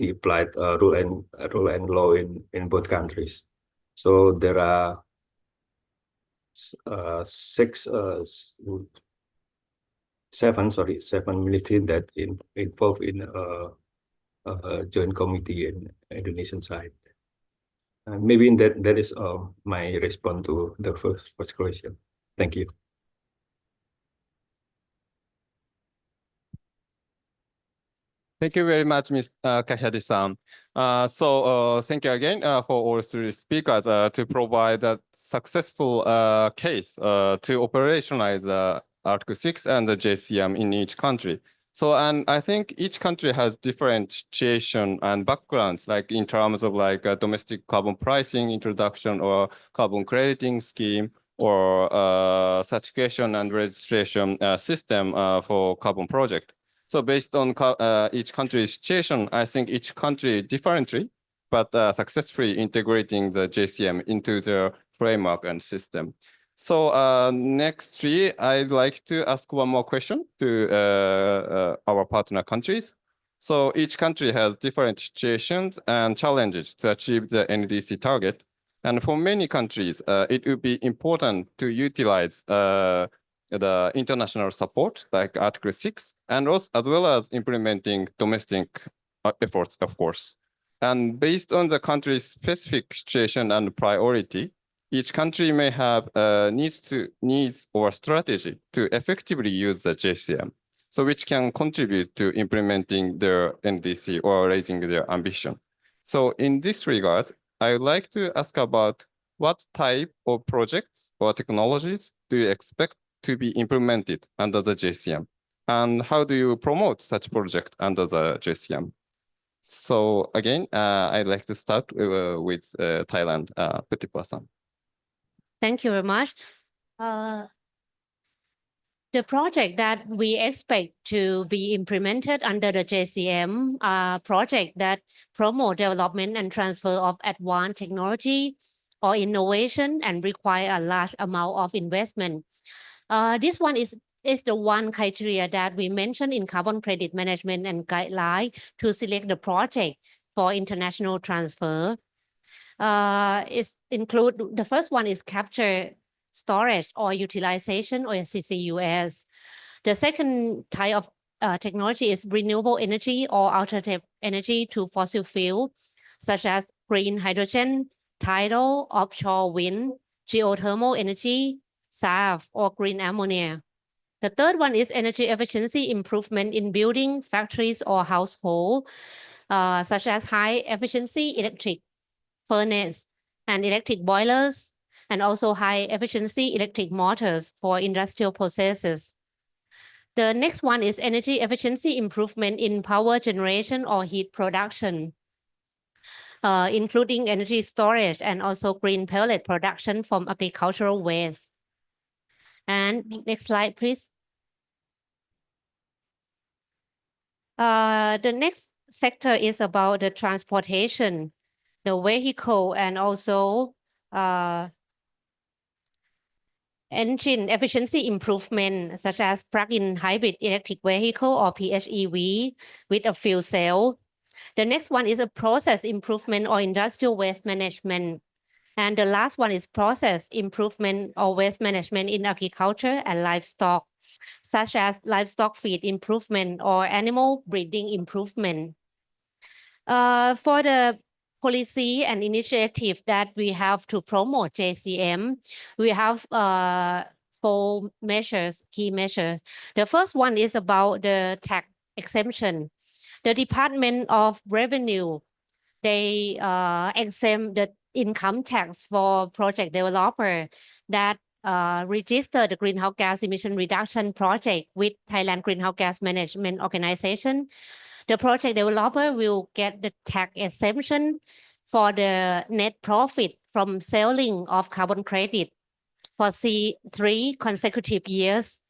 applied rule and law in both countries. So there are seven ministries that involved in joint committee in Indonesian side. Maybe that is my response to the first question. Thank you. Thank you very much, Ms. Kahyadi-san. Thank you again for all three speakers to provide a successful case to operationalize the Article 6 and the JCM in each country. And I think each country has different situation and backgrounds, like in terms of like domestic carbon pricing introduction or carbon crediting scheme or certification and registration system for carbon project. So based on each country's situation, I think each country differently, but successfully integrating the JCM into their framework and system. So nextly, I'd like to ask one more question to our partner countries. So each country has different situations and challenges to achieve the NDC target. And for many countries, it would be important to utilize the international support like Article 6, and also as well as implementing domestic efforts, of course. And based on the country's specific situation and priority, each country may have needs or strategy to effectively use the JCM, so which can contribute to implementing their NDC or raising their ambition. So in this regard, I would like to ask about what type of projects or technologies do you expect to be implemented under the JCM? And how do you promote such project under the JCM? So again, I'd like to start with Thailand, Puttipa-san. Thank you very much. The project that we expect to be implemented under the JCM are projects that promote development and transfer of advanced technology or innovation and require a large amount of investment. This one is the one criteria that we mentioned in carbon credit management and guideline to select the project for international transfer. It include the first one is capture, storage, or utilization, or CCUS. The second type of technology is renewable energy or alternative energy to fossil fuel, such as green hydrogen, tidal, offshore wind, geothermal energy, SAF, or green ammonia. The third one is energy efficiency improvement in building, factories, or household, such as high efficiency electric furnace and electric boilers, and also high efficiency electric motors for industrial processes. The next one is energy efficiency improvement in power generation or heat production, including energy storage and also green pellet production from agricultural waste. And next slide, please. The next sector is about the transportation, the vehicle, and also engine efficiency improvement, such as plug-in hybrid electric vehicle or PHEV with a fuel cell. The next one is a process improvement or industrial waste management. And the last one is process improvement or waste management in agriculture and livestock, such as livestock feed improvement or animal breeding improvement. For the policy and initiative that we have to promote JCM, we have 4 measures, key measures. The first one is about the tax exemption. The Department of Revenue, they exempt the income tax for project developer that register the greenhouse gas emission reduction project with Thailand Greenhouse Gas Management Organization. The project developer will get the tax exemption for the net profit from selling of carbon credit for 3 consecutive years.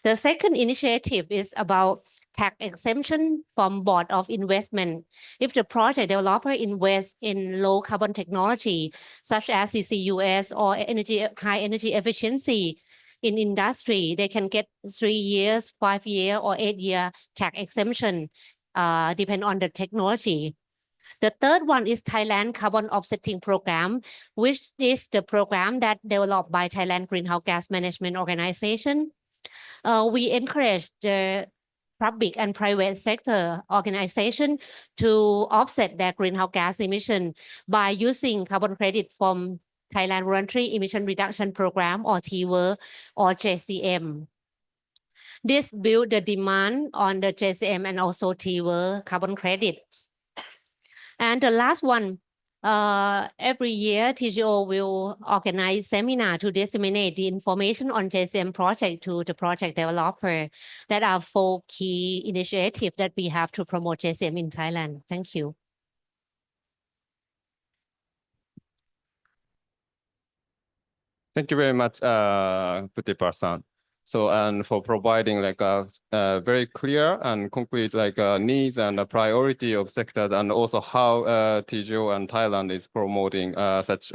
The second initiative is about tax exemption from Board of Investment. If the project developer invests in low carbon technology, such as CCUS or high energy efficiency in industry, they can get 3 years, 5 year, or 8 year tax exemption, depend on the technology. The third one is Thailand Carbon Offsetting Program, which is the program that developed by Thailand Greenhouse Gas Management Organization. We encourage the public and private sector organization to offset their greenhouse gas emission by using carbon credit from Thailand Voluntary Emission Reduction Program or TWER or JCM. This build the demand on the JCM and also TWER carbon credits. And the last one, every year TGO will organize seminar to disseminate the information on JCM project to the project developer. That are 4 key initiatives that we have to promote JCM in Thailand. Thank you. Thank you very much, Putipa-san. So, and for providing like a very clear and concrete like needs and a priority of sectors, and also how TGO and Thailand is promoting such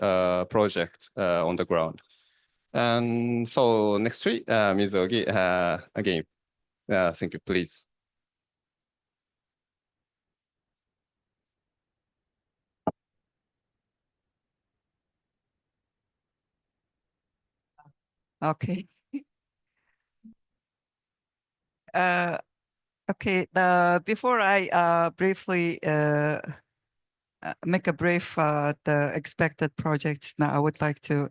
projects on the ground. And so next week, Ms. Ogi, again, thank you, please. Okay. Okay, before I briefly make a brief the expected projects, now I would like to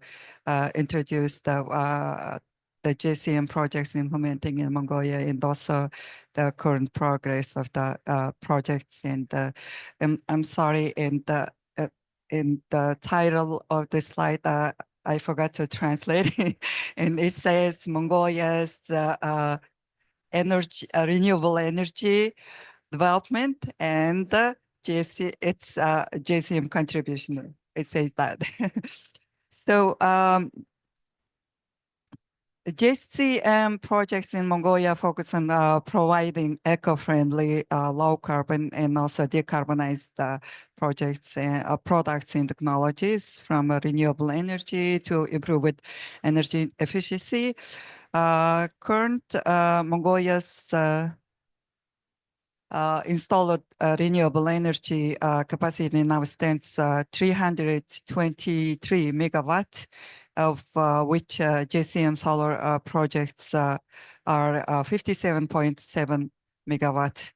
introduce the JCM projects implementing in Mongolia and also the current progress of the projects. And I'm sorry, in the title of the slide, I forgot to translate it, and it says Mongolia's energy, renewable energy development and it's JCM contribution. It says that. So JCM projects in Mongolia focus on providing eco-friendly, low-carbon, and also decarbonized projects and products and technologies from renewable energy to improve with energy efficiency. Current Mongolia's installed renewable energy capacity now stands 323 megawatt, of which JCM solar projects are 57.7 megawatt.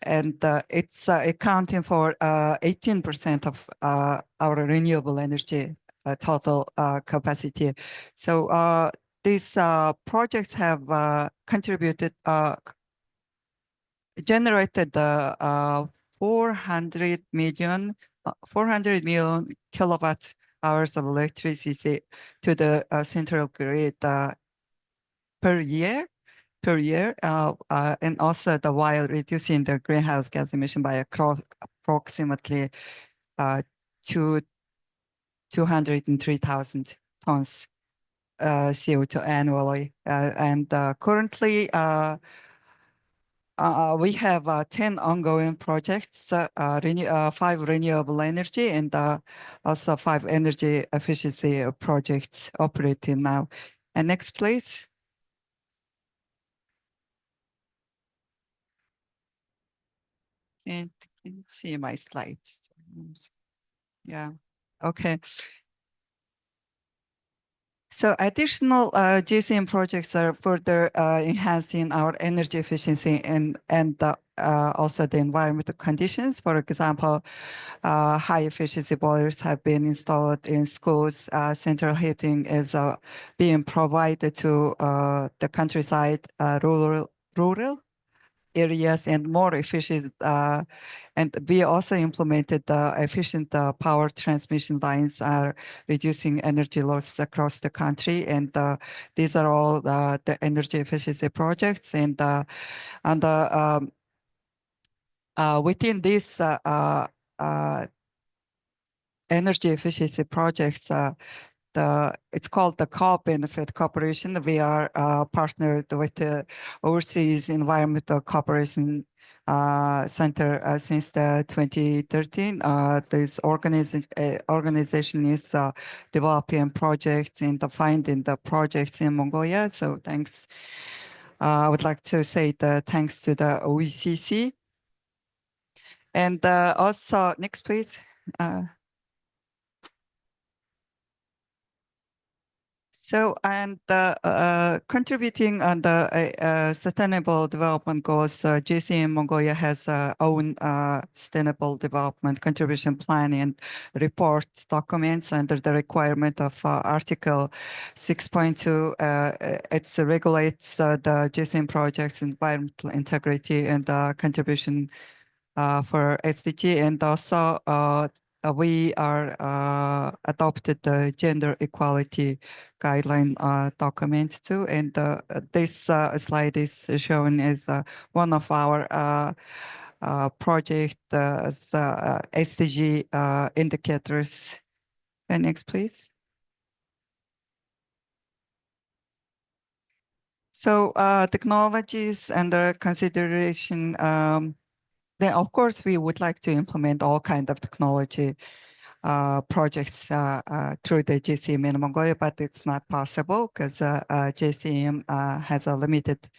And it's accounting for 18% of our renewable energy total capacity. So these projects have generated 400 million kilowatt hours of electricity to the central grid per year, and also while reducing the greenhouse gas emission by approximately 203,000 tons CO2 annually. And currently, we have 10 ongoing projects, 5 renewable energy, and also 5 energy efficiency projects operating now. And next, please. And you can see my slides. Yeah, okay. So additional JCM projects are further enhancing our energy efficiency and also the environmental conditions. For example, high efficiency boilers have been installed in schools. Central heating is being provided to the countryside, rural areas, and more efficient. And we also implemented efficient power transmission lines, reducing energy loss across the country. And these are all the energy efficiency projects. And within these energy efficiency projects, it's called the COP Benefit Corporation. We are partnered with the Overseas Environmental Cooperation Center since 2013. This organization is developing projects and finding the projects in Mongolia. So thanks. I would like to say thanks to the OECC. And also, next, please. So, and contributing on the sustainable development goals, JCM Mongolia has own sustainable development contribution plan and report documents under the requirement of Article 6.2. It regulates the JCM projects, environmental integrity, and contribution for SDG, and also we are adopted the gender equality guideline document too. And this slide is shown as one of our project SDG indicators. And next, please. So technologies under consideration. Then, of course, we would like to implement all kinds of technology projects through the JCM in Mongolia, but it's not possible because JCM has a limited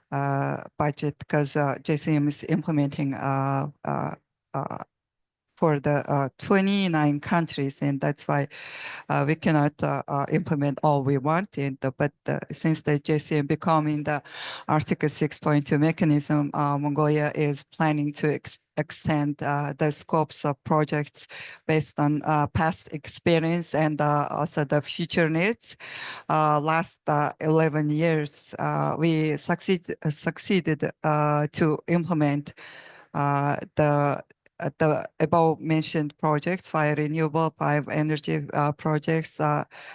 budget because JCM is implementing for the 29 countries, and that's why we cannot implement all we want. And but since the JCM becoming the Article 6.2 mechanism, Mongolia is planning to extend the scopes of projects based on past experience and also the future needs. Last 11 years, we succeeded to implement the above mentioned projects, 5 renewable, 5 energy projects.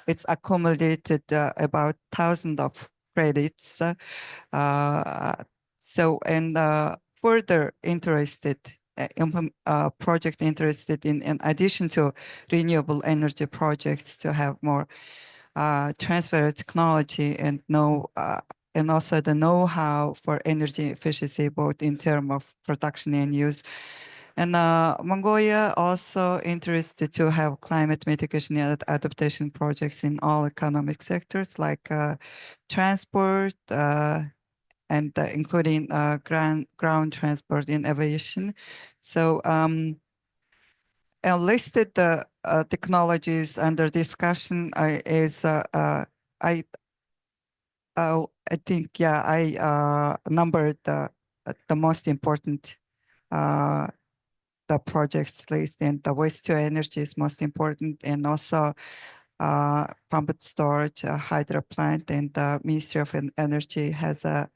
It's accumulated about 1,000 of credits. So, and further interested, project interested in addition to renewable energy projects to have more transfer technology and and also the know-how for energy efficiency, both in terms of production and use. And Mongolia also interested to have climate mitigation and adaptation projects in all economic sectors like transport, and including ground transport and aviation. So I listed the technologies under discussion I think, yeah, I numbered the most important the projects list, and the waste to energy is most important, and also pumped storage, hydro plant, and the Ministry of Energy has a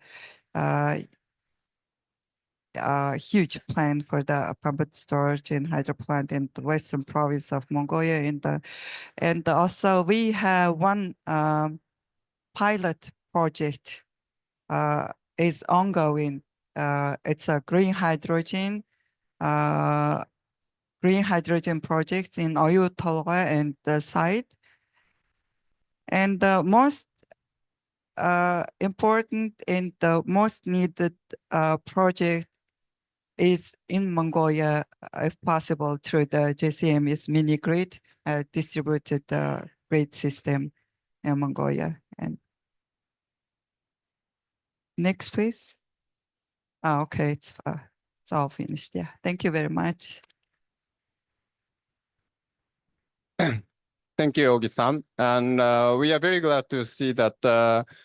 huge plan for the pumped storage and hydro plant in the western province of Mongolia. And also we have one pilot project is ongoing. It's a green hydrogen projects in Oyu Tolga and the site. And the most important and the most needed project is in Mongolia, if possible, through the JCM is mini grid, distributed grid system in Mongolia. And next, please. Okay, it's all finished. Yeah, thank you very much. Thank you, Ogi-san. And we are very glad to see that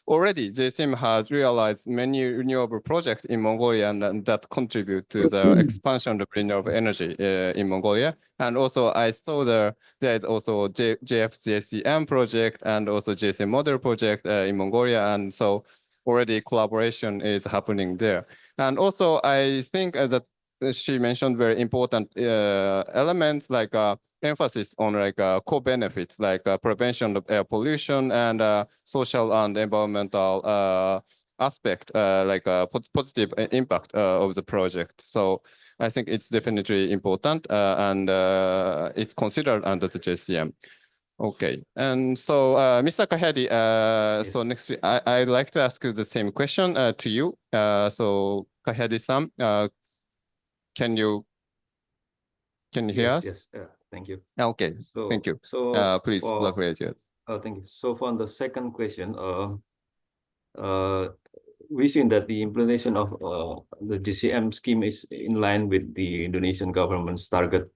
already JCM has realized many renewable projects in Mongolia and that contribute to the expansion of renewable energy in Mongolia. And also I saw there is also JCM project and also JCM Model Project in Mongolia. And so already collaboration is happening there. And also I think that she mentioned very important elements like emphasis on like co-benefits like prevention of air pollution and social and environmental aspect like positive impact of the project. So I think it's definitely important and it's considered under the JCM. Okay, and so Mr. Kahedi, Yes. so next I'd like to ask you the same question to you. So Kahedi-san, can you hear us? Yes, thank you. Okay, So, thank you. So Please for, elaborate. Yes. thank you. So for the second question, we see that the implementation of the JCM scheme is in line with the Indonesian government's target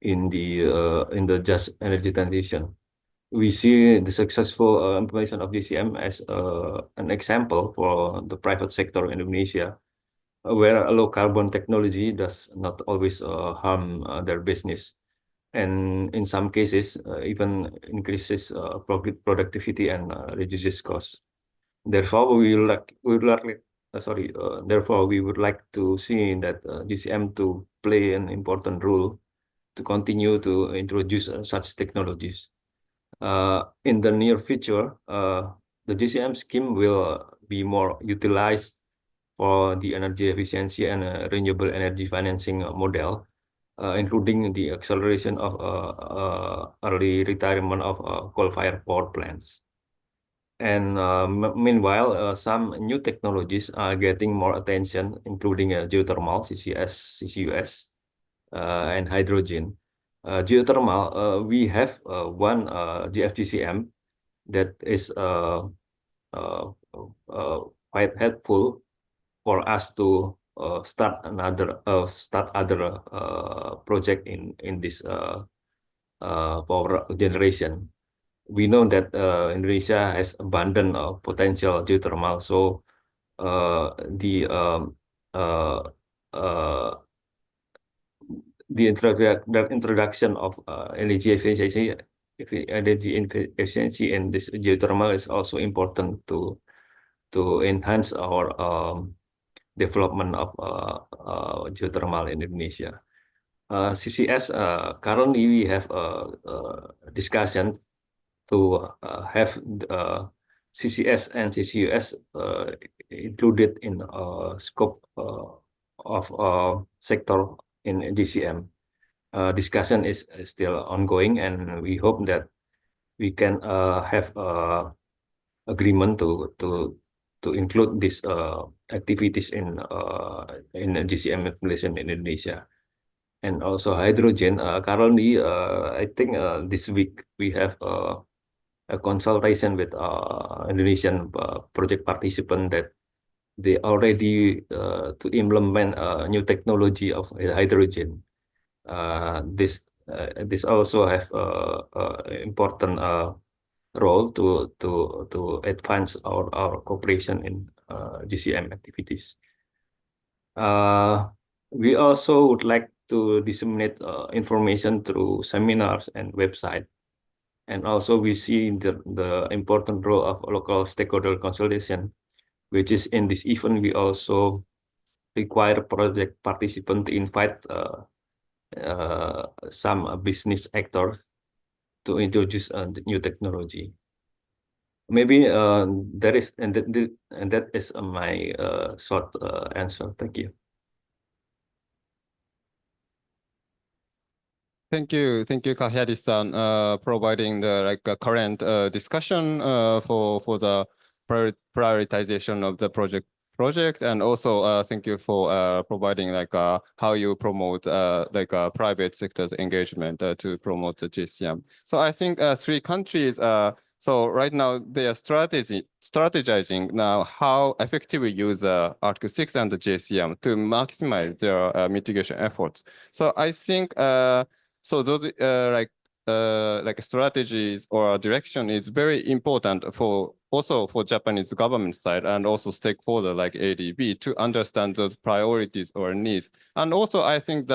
in the just energy transition. We see the successful implementation of JCM as an example for the private sector in Indonesia, where a low carbon technology does not always harm their business, and in some cases even increases productivity and reduces costs. Therefore, we would like to see that JCM to play an important role to continue to introduce such technologies. In the near future, the JCM scheme will be more utilized for the energy efficiency and renewable energy financing model, including the acceleration of early retirement of coal-fired power plants. And meanwhile, some new technologies are getting more attention, including geothermal, CCS, CCUS, and hydrogen. Geothermal, we have one GFGCM that is quite helpful for us to start other project in this power generation. We know that Indonesia has abundant potential geothermal, so the introduction of energy efficiency in this geothermal is also important to enhance our development of geothermal in Indonesia. CCS, currently we have a discussion to have CCS and CCUS included in scope of sector in JCM. Discussion is still ongoing, and we hope that we can have agreement to include these activities in JCM implementation in Indonesia. And also hydrogen. Currently, I think this week we have a consultation with Indonesian project participant that they already to implement new technology of hydrogen. This also have important role to advance our cooperation in JCM activities. We also would like to disseminate information through seminars and website. And also we see the important role of local stakeholder consultation, which is in this event, we also require project participants to invite some business actors to introduce new technology. Maybe that is my short answer. Thank you. Thank you, Kahyari-san, providing the current discussion for the prioritization of the project, and also thank you for providing how you promote private sector's engagement to promote the JCM. So I think 3 countries. So right now they are strategizing now how effectively use Article 6 and the JCM to maximize their mitigation efforts. So I think so those strategies or direction is very important also for Japanese government side and also stakeholder like ADB to understand those priorities or needs. And also I think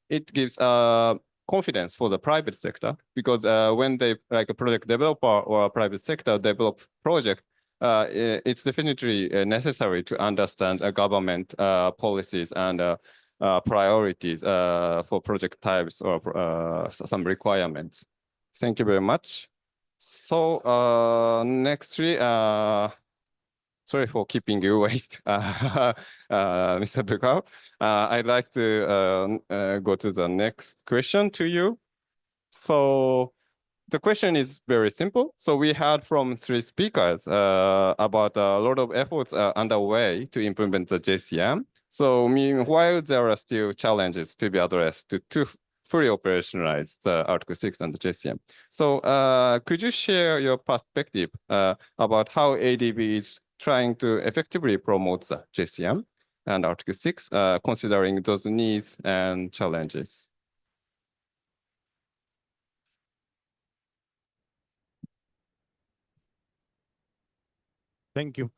it gives confidence for the private sector, because when they a project developer or a private sector develop project, it's definitely necessary to understand government policies and priorities for project types or some requirements. Thank you very much. So nextly, sorry for keeping you wait, Mr. Dugao. I'd like to go to the next question to you. So the question is very simple. So we heard from 3 speakers about a lot of efforts underway to implement the JCM. So meanwhile, there are still challenges to be addressed to fully operationalize the Article 6 and the JCM. So could you share your perspective about how ADB is trying to effectively promote the JCM and Article 6, considering those needs and challenges? Thank you.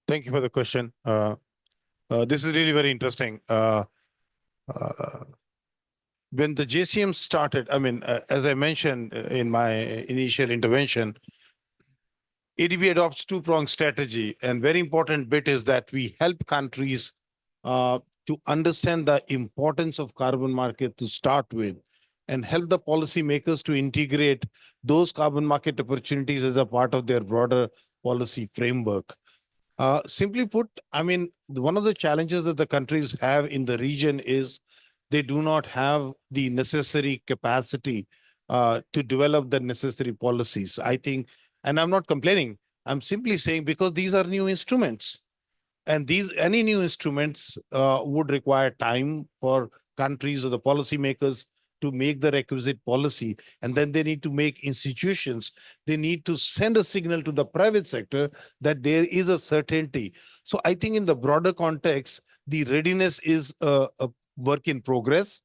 Thank you for the question. This is really very interesting. When the JCM started, I mean, as I mentioned in my initial intervention, ADB adopts 2-pronged strategy, and very important bit is that we help countries to understand the importance of carbon market to start with, and help the policymakers to integrate those carbon market opportunities as a part of their broader policy framework. Simply put, I mean, one of the challenges that the countries have in the region is they do not have the necessary capacity to develop the necessary policies. I think, and I'm not complaining, I'm simply saying because these are new instruments. And any new instruments would require time for countries or the policymakers to make the requisite policy. And then they need to make institutions. They need to send a signal to the private sector that there is a certainty. So I think in the broader context, the readiness is a work in progress.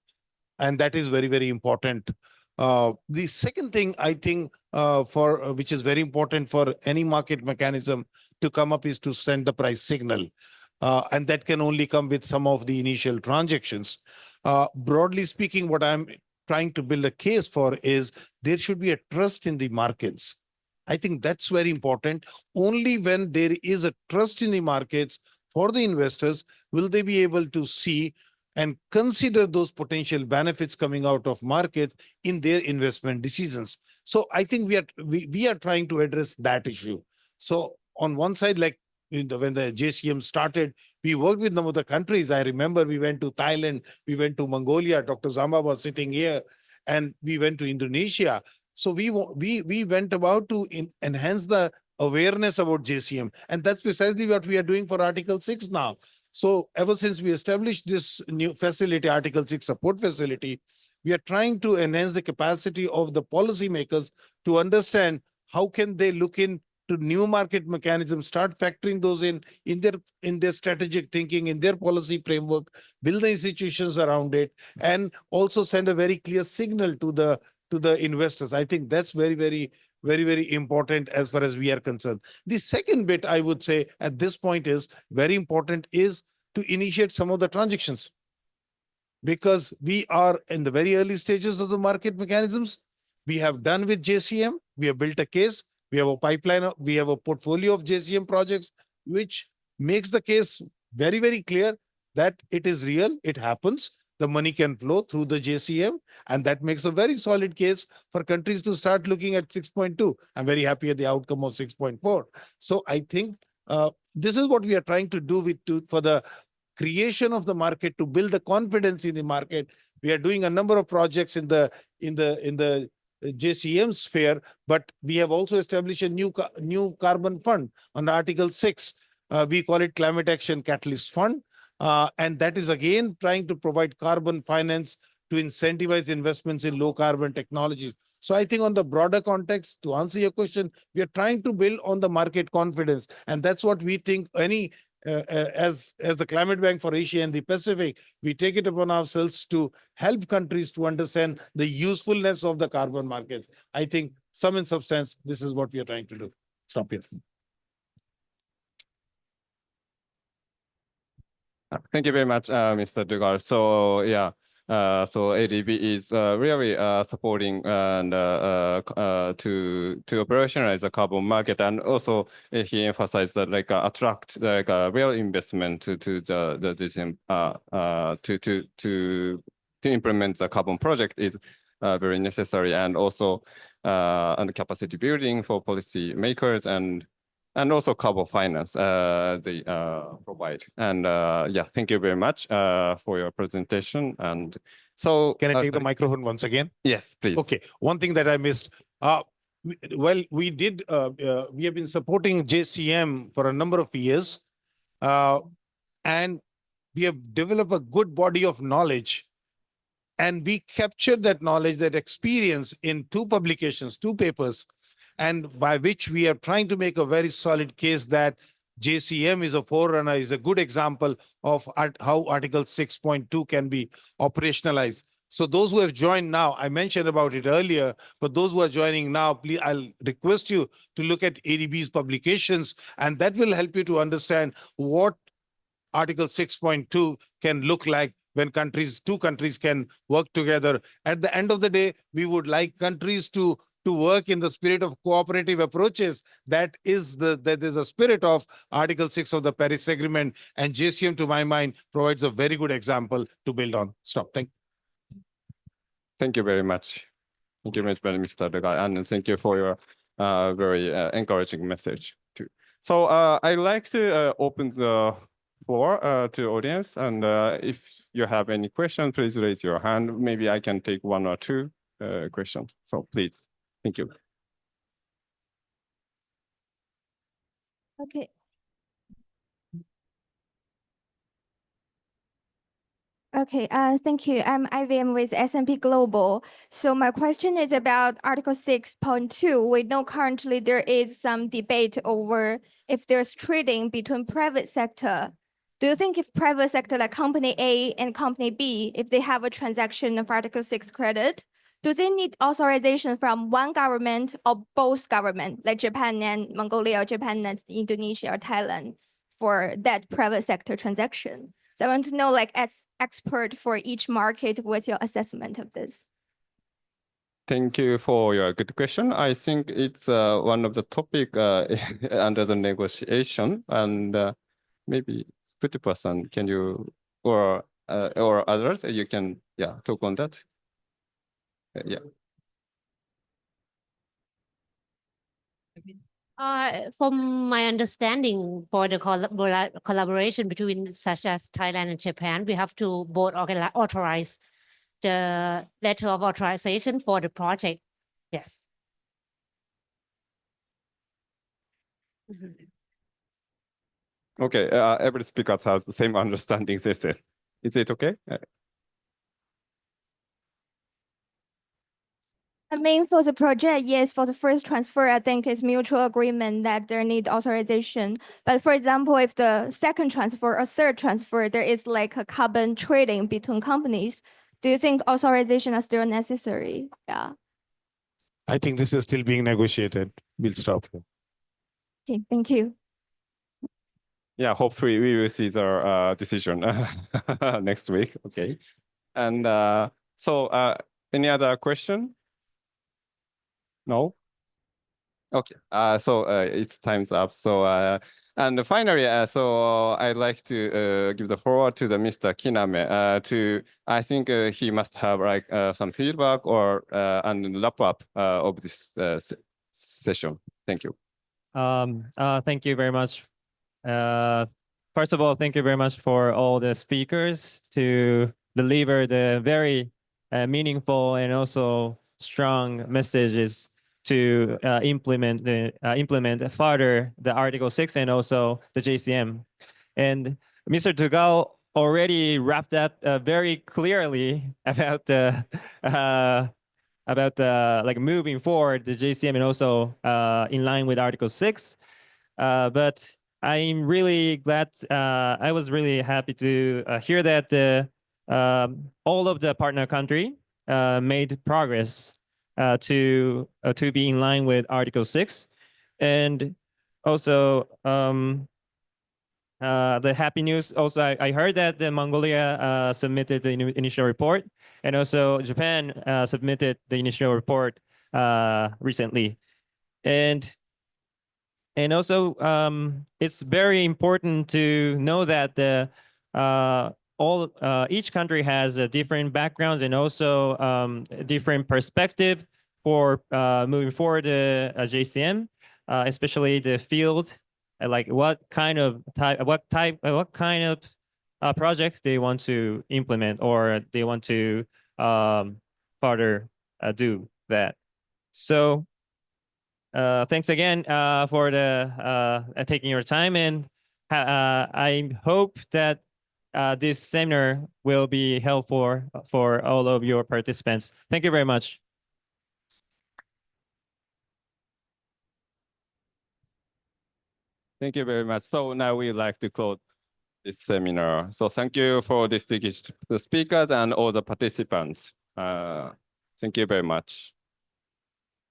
And that is very, very important. The second thing I think which is very important for any market mechanism to come up is to send the price signal. And that can only come with some of the initial transactions. Broadly speaking, what I'm trying to build a case for is there should be a trust in the markets. I think that's very important. Only when there is a trust in the markets for the investors will they be able to see and consider those potential benefits coming out of markets in their investment decisions. So I think we are trying to address that issue. So on one side, like when the JCM started, we worked with some of the countries. I remember we went to Thailand, we went to Mongolia. Dr. Zamba was sitting here, and we went to Indonesia. So we went about to enhance the awareness about JCM, and that's precisely what we are doing for Article 6 now. So ever since we established this new facility, Article 6 support facility, we are trying to enhance the capacity of the policymakers to understand how can they look into to new market mechanisms, start factoring those in their strategic thinking, in their policy framework, build the institutions around it, and also send a very clear signal to the investors. I think that's very, very important as far as we are concerned. The second bit I would say at this point is very important is to initiate some of the transactions, because we are in the very early stages of the market mechanisms. We have done with JCM, we have built a case, we have a pipeline, we have a portfolio of JCM projects, which makes the case very, very clear that it is real, it happens, the money can flow through the JCM, and that makes a very solid case for countries to start looking at 6.2. I'm very happy at the outcome of 6.4. So I think this is what we are trying to do for the creation of the market, to build the confidence in the market. We are doing a number of projects in the JCM sphere, but we have also established a new carbon fund on Article 6. We call it Climate Action Catalyst Fund. And that is again trying to provide carbon finance to incentivize investments in low carbon technologies. So I think on the broader context, to answer your question, we are trying to build on the market confidence. And that's what we think as the Climate Bank for Asia and the Pacific, we take it upon ourselves to help countries to understand the usefulness of the carbon markets. I think sum and substance, this is what we are trying to do. Stop here. Thank you very much, Mr. Dugar. So yeah, so ADB is really supporting and to operationalize the carbon market, and also he emphasized that attract real investment to the to implement the carbon project is very necessary, and also and capacity building for policy makers and also carbon finance they provide. And yeah, thank you very much for your presentation. And so can I take the microphone once again? Yes, please. Okay, one thing that I missed. Well, we have been supporting JCM for a number of years, and we have developed a good body of knowledge, and we captured that knowledge, that experience in 2 publications, 2 papers, and by which we are trying to make a very solid case that JCM is a forerunner, is a good example of how Article 6.2 can be operationalized. So those who have joined now, I mentioned about it earlier, but those who are joining now, please, I'll request you to look at ADB's publications, and that will help you to understand what Article 6.2 can look like when 2 countries can work together. At the end of the day, we would like countries to work in the spirit of cooperative approaches. That is a spirit of Article 6 of the Paris Agreement, and JCM, to my mind, provides a very good example to build on. Stop. Thank you very much. Thank you very much, Mr. Dugar, and thank you for your very encouraging message too. So I'd like to open the floor to the audience, and if you have any questions, please raise your hand. Maybe I can take 1 or 2 questions. So please. Thank you. Okay. Okay, thank you. I'm IVM with S&P Global. So my question is about Article 6.2. We know currently there is some debate over if there's trading between private sector. Do you think if private sector like Company A and Company B, if they have a transaction of Article 6 credit, do they need authorization from one government or both government, like Japan and Mongolia, or Japan and Indonesia or Thailand, for that private sector transaction? So I want to know, like, as expert for each market, what's your assessment of this? Thank you for your good question. I think it's one of the topic under the negotiation, and maybe 50%. Can you or others? You can talk on that. Yeah. From my understanding, for the collaboration between such as Thailand and Japan, we have to both authorize the letter of authorization for the project. Yes. Okay, every speaker has the same understanding. Is it okay? I mean, for the project, yes, for the first transfer, I think it's mutual agreement that there need authorization. But for example, if the second transfer or third transfer, there is like a carbon trading between companies, do you think authorization are still necessary? Yeah. I think this is still being negotiated. We'll stop here. Okay, thank you. Yeah, hopefully we will see the decision next week. Okay. And any other question? No? Okay. It's time's up. And finally, I'd like to give the floor to the Mr. Kiname I think he must have like some feedback or and wrap up of this session. Thank you. Thank you very much. First of all, thank you very much for all the speakers to deliver the very meaningful and also strong messages to implement further the Article 6 and also the JCM. And Mr. Dugal already wrapped up very clearly about the like moving forward the JCM and also in line with Article 6. But I'm really glad. I was really happy to hear that all of the partner country made progress to be in line with Article 6, and also the happy news. Also, I heard that the Mongolia submitted the initial report, and also Japan submitted the initial report recently, and also it's very important to know that each country has different backgrounds and also different perspective for moving forward JCM, especially the field, like what kind of projects they want to implement or they want to further do that. So thanks again for taking your time, and I hope that this seminar will be helpful for all of your participants. Thank you very much. Thank you very much. So now we'd like to close this seminar. So thank you for distinguished speakers and all the participants. Thank you very much.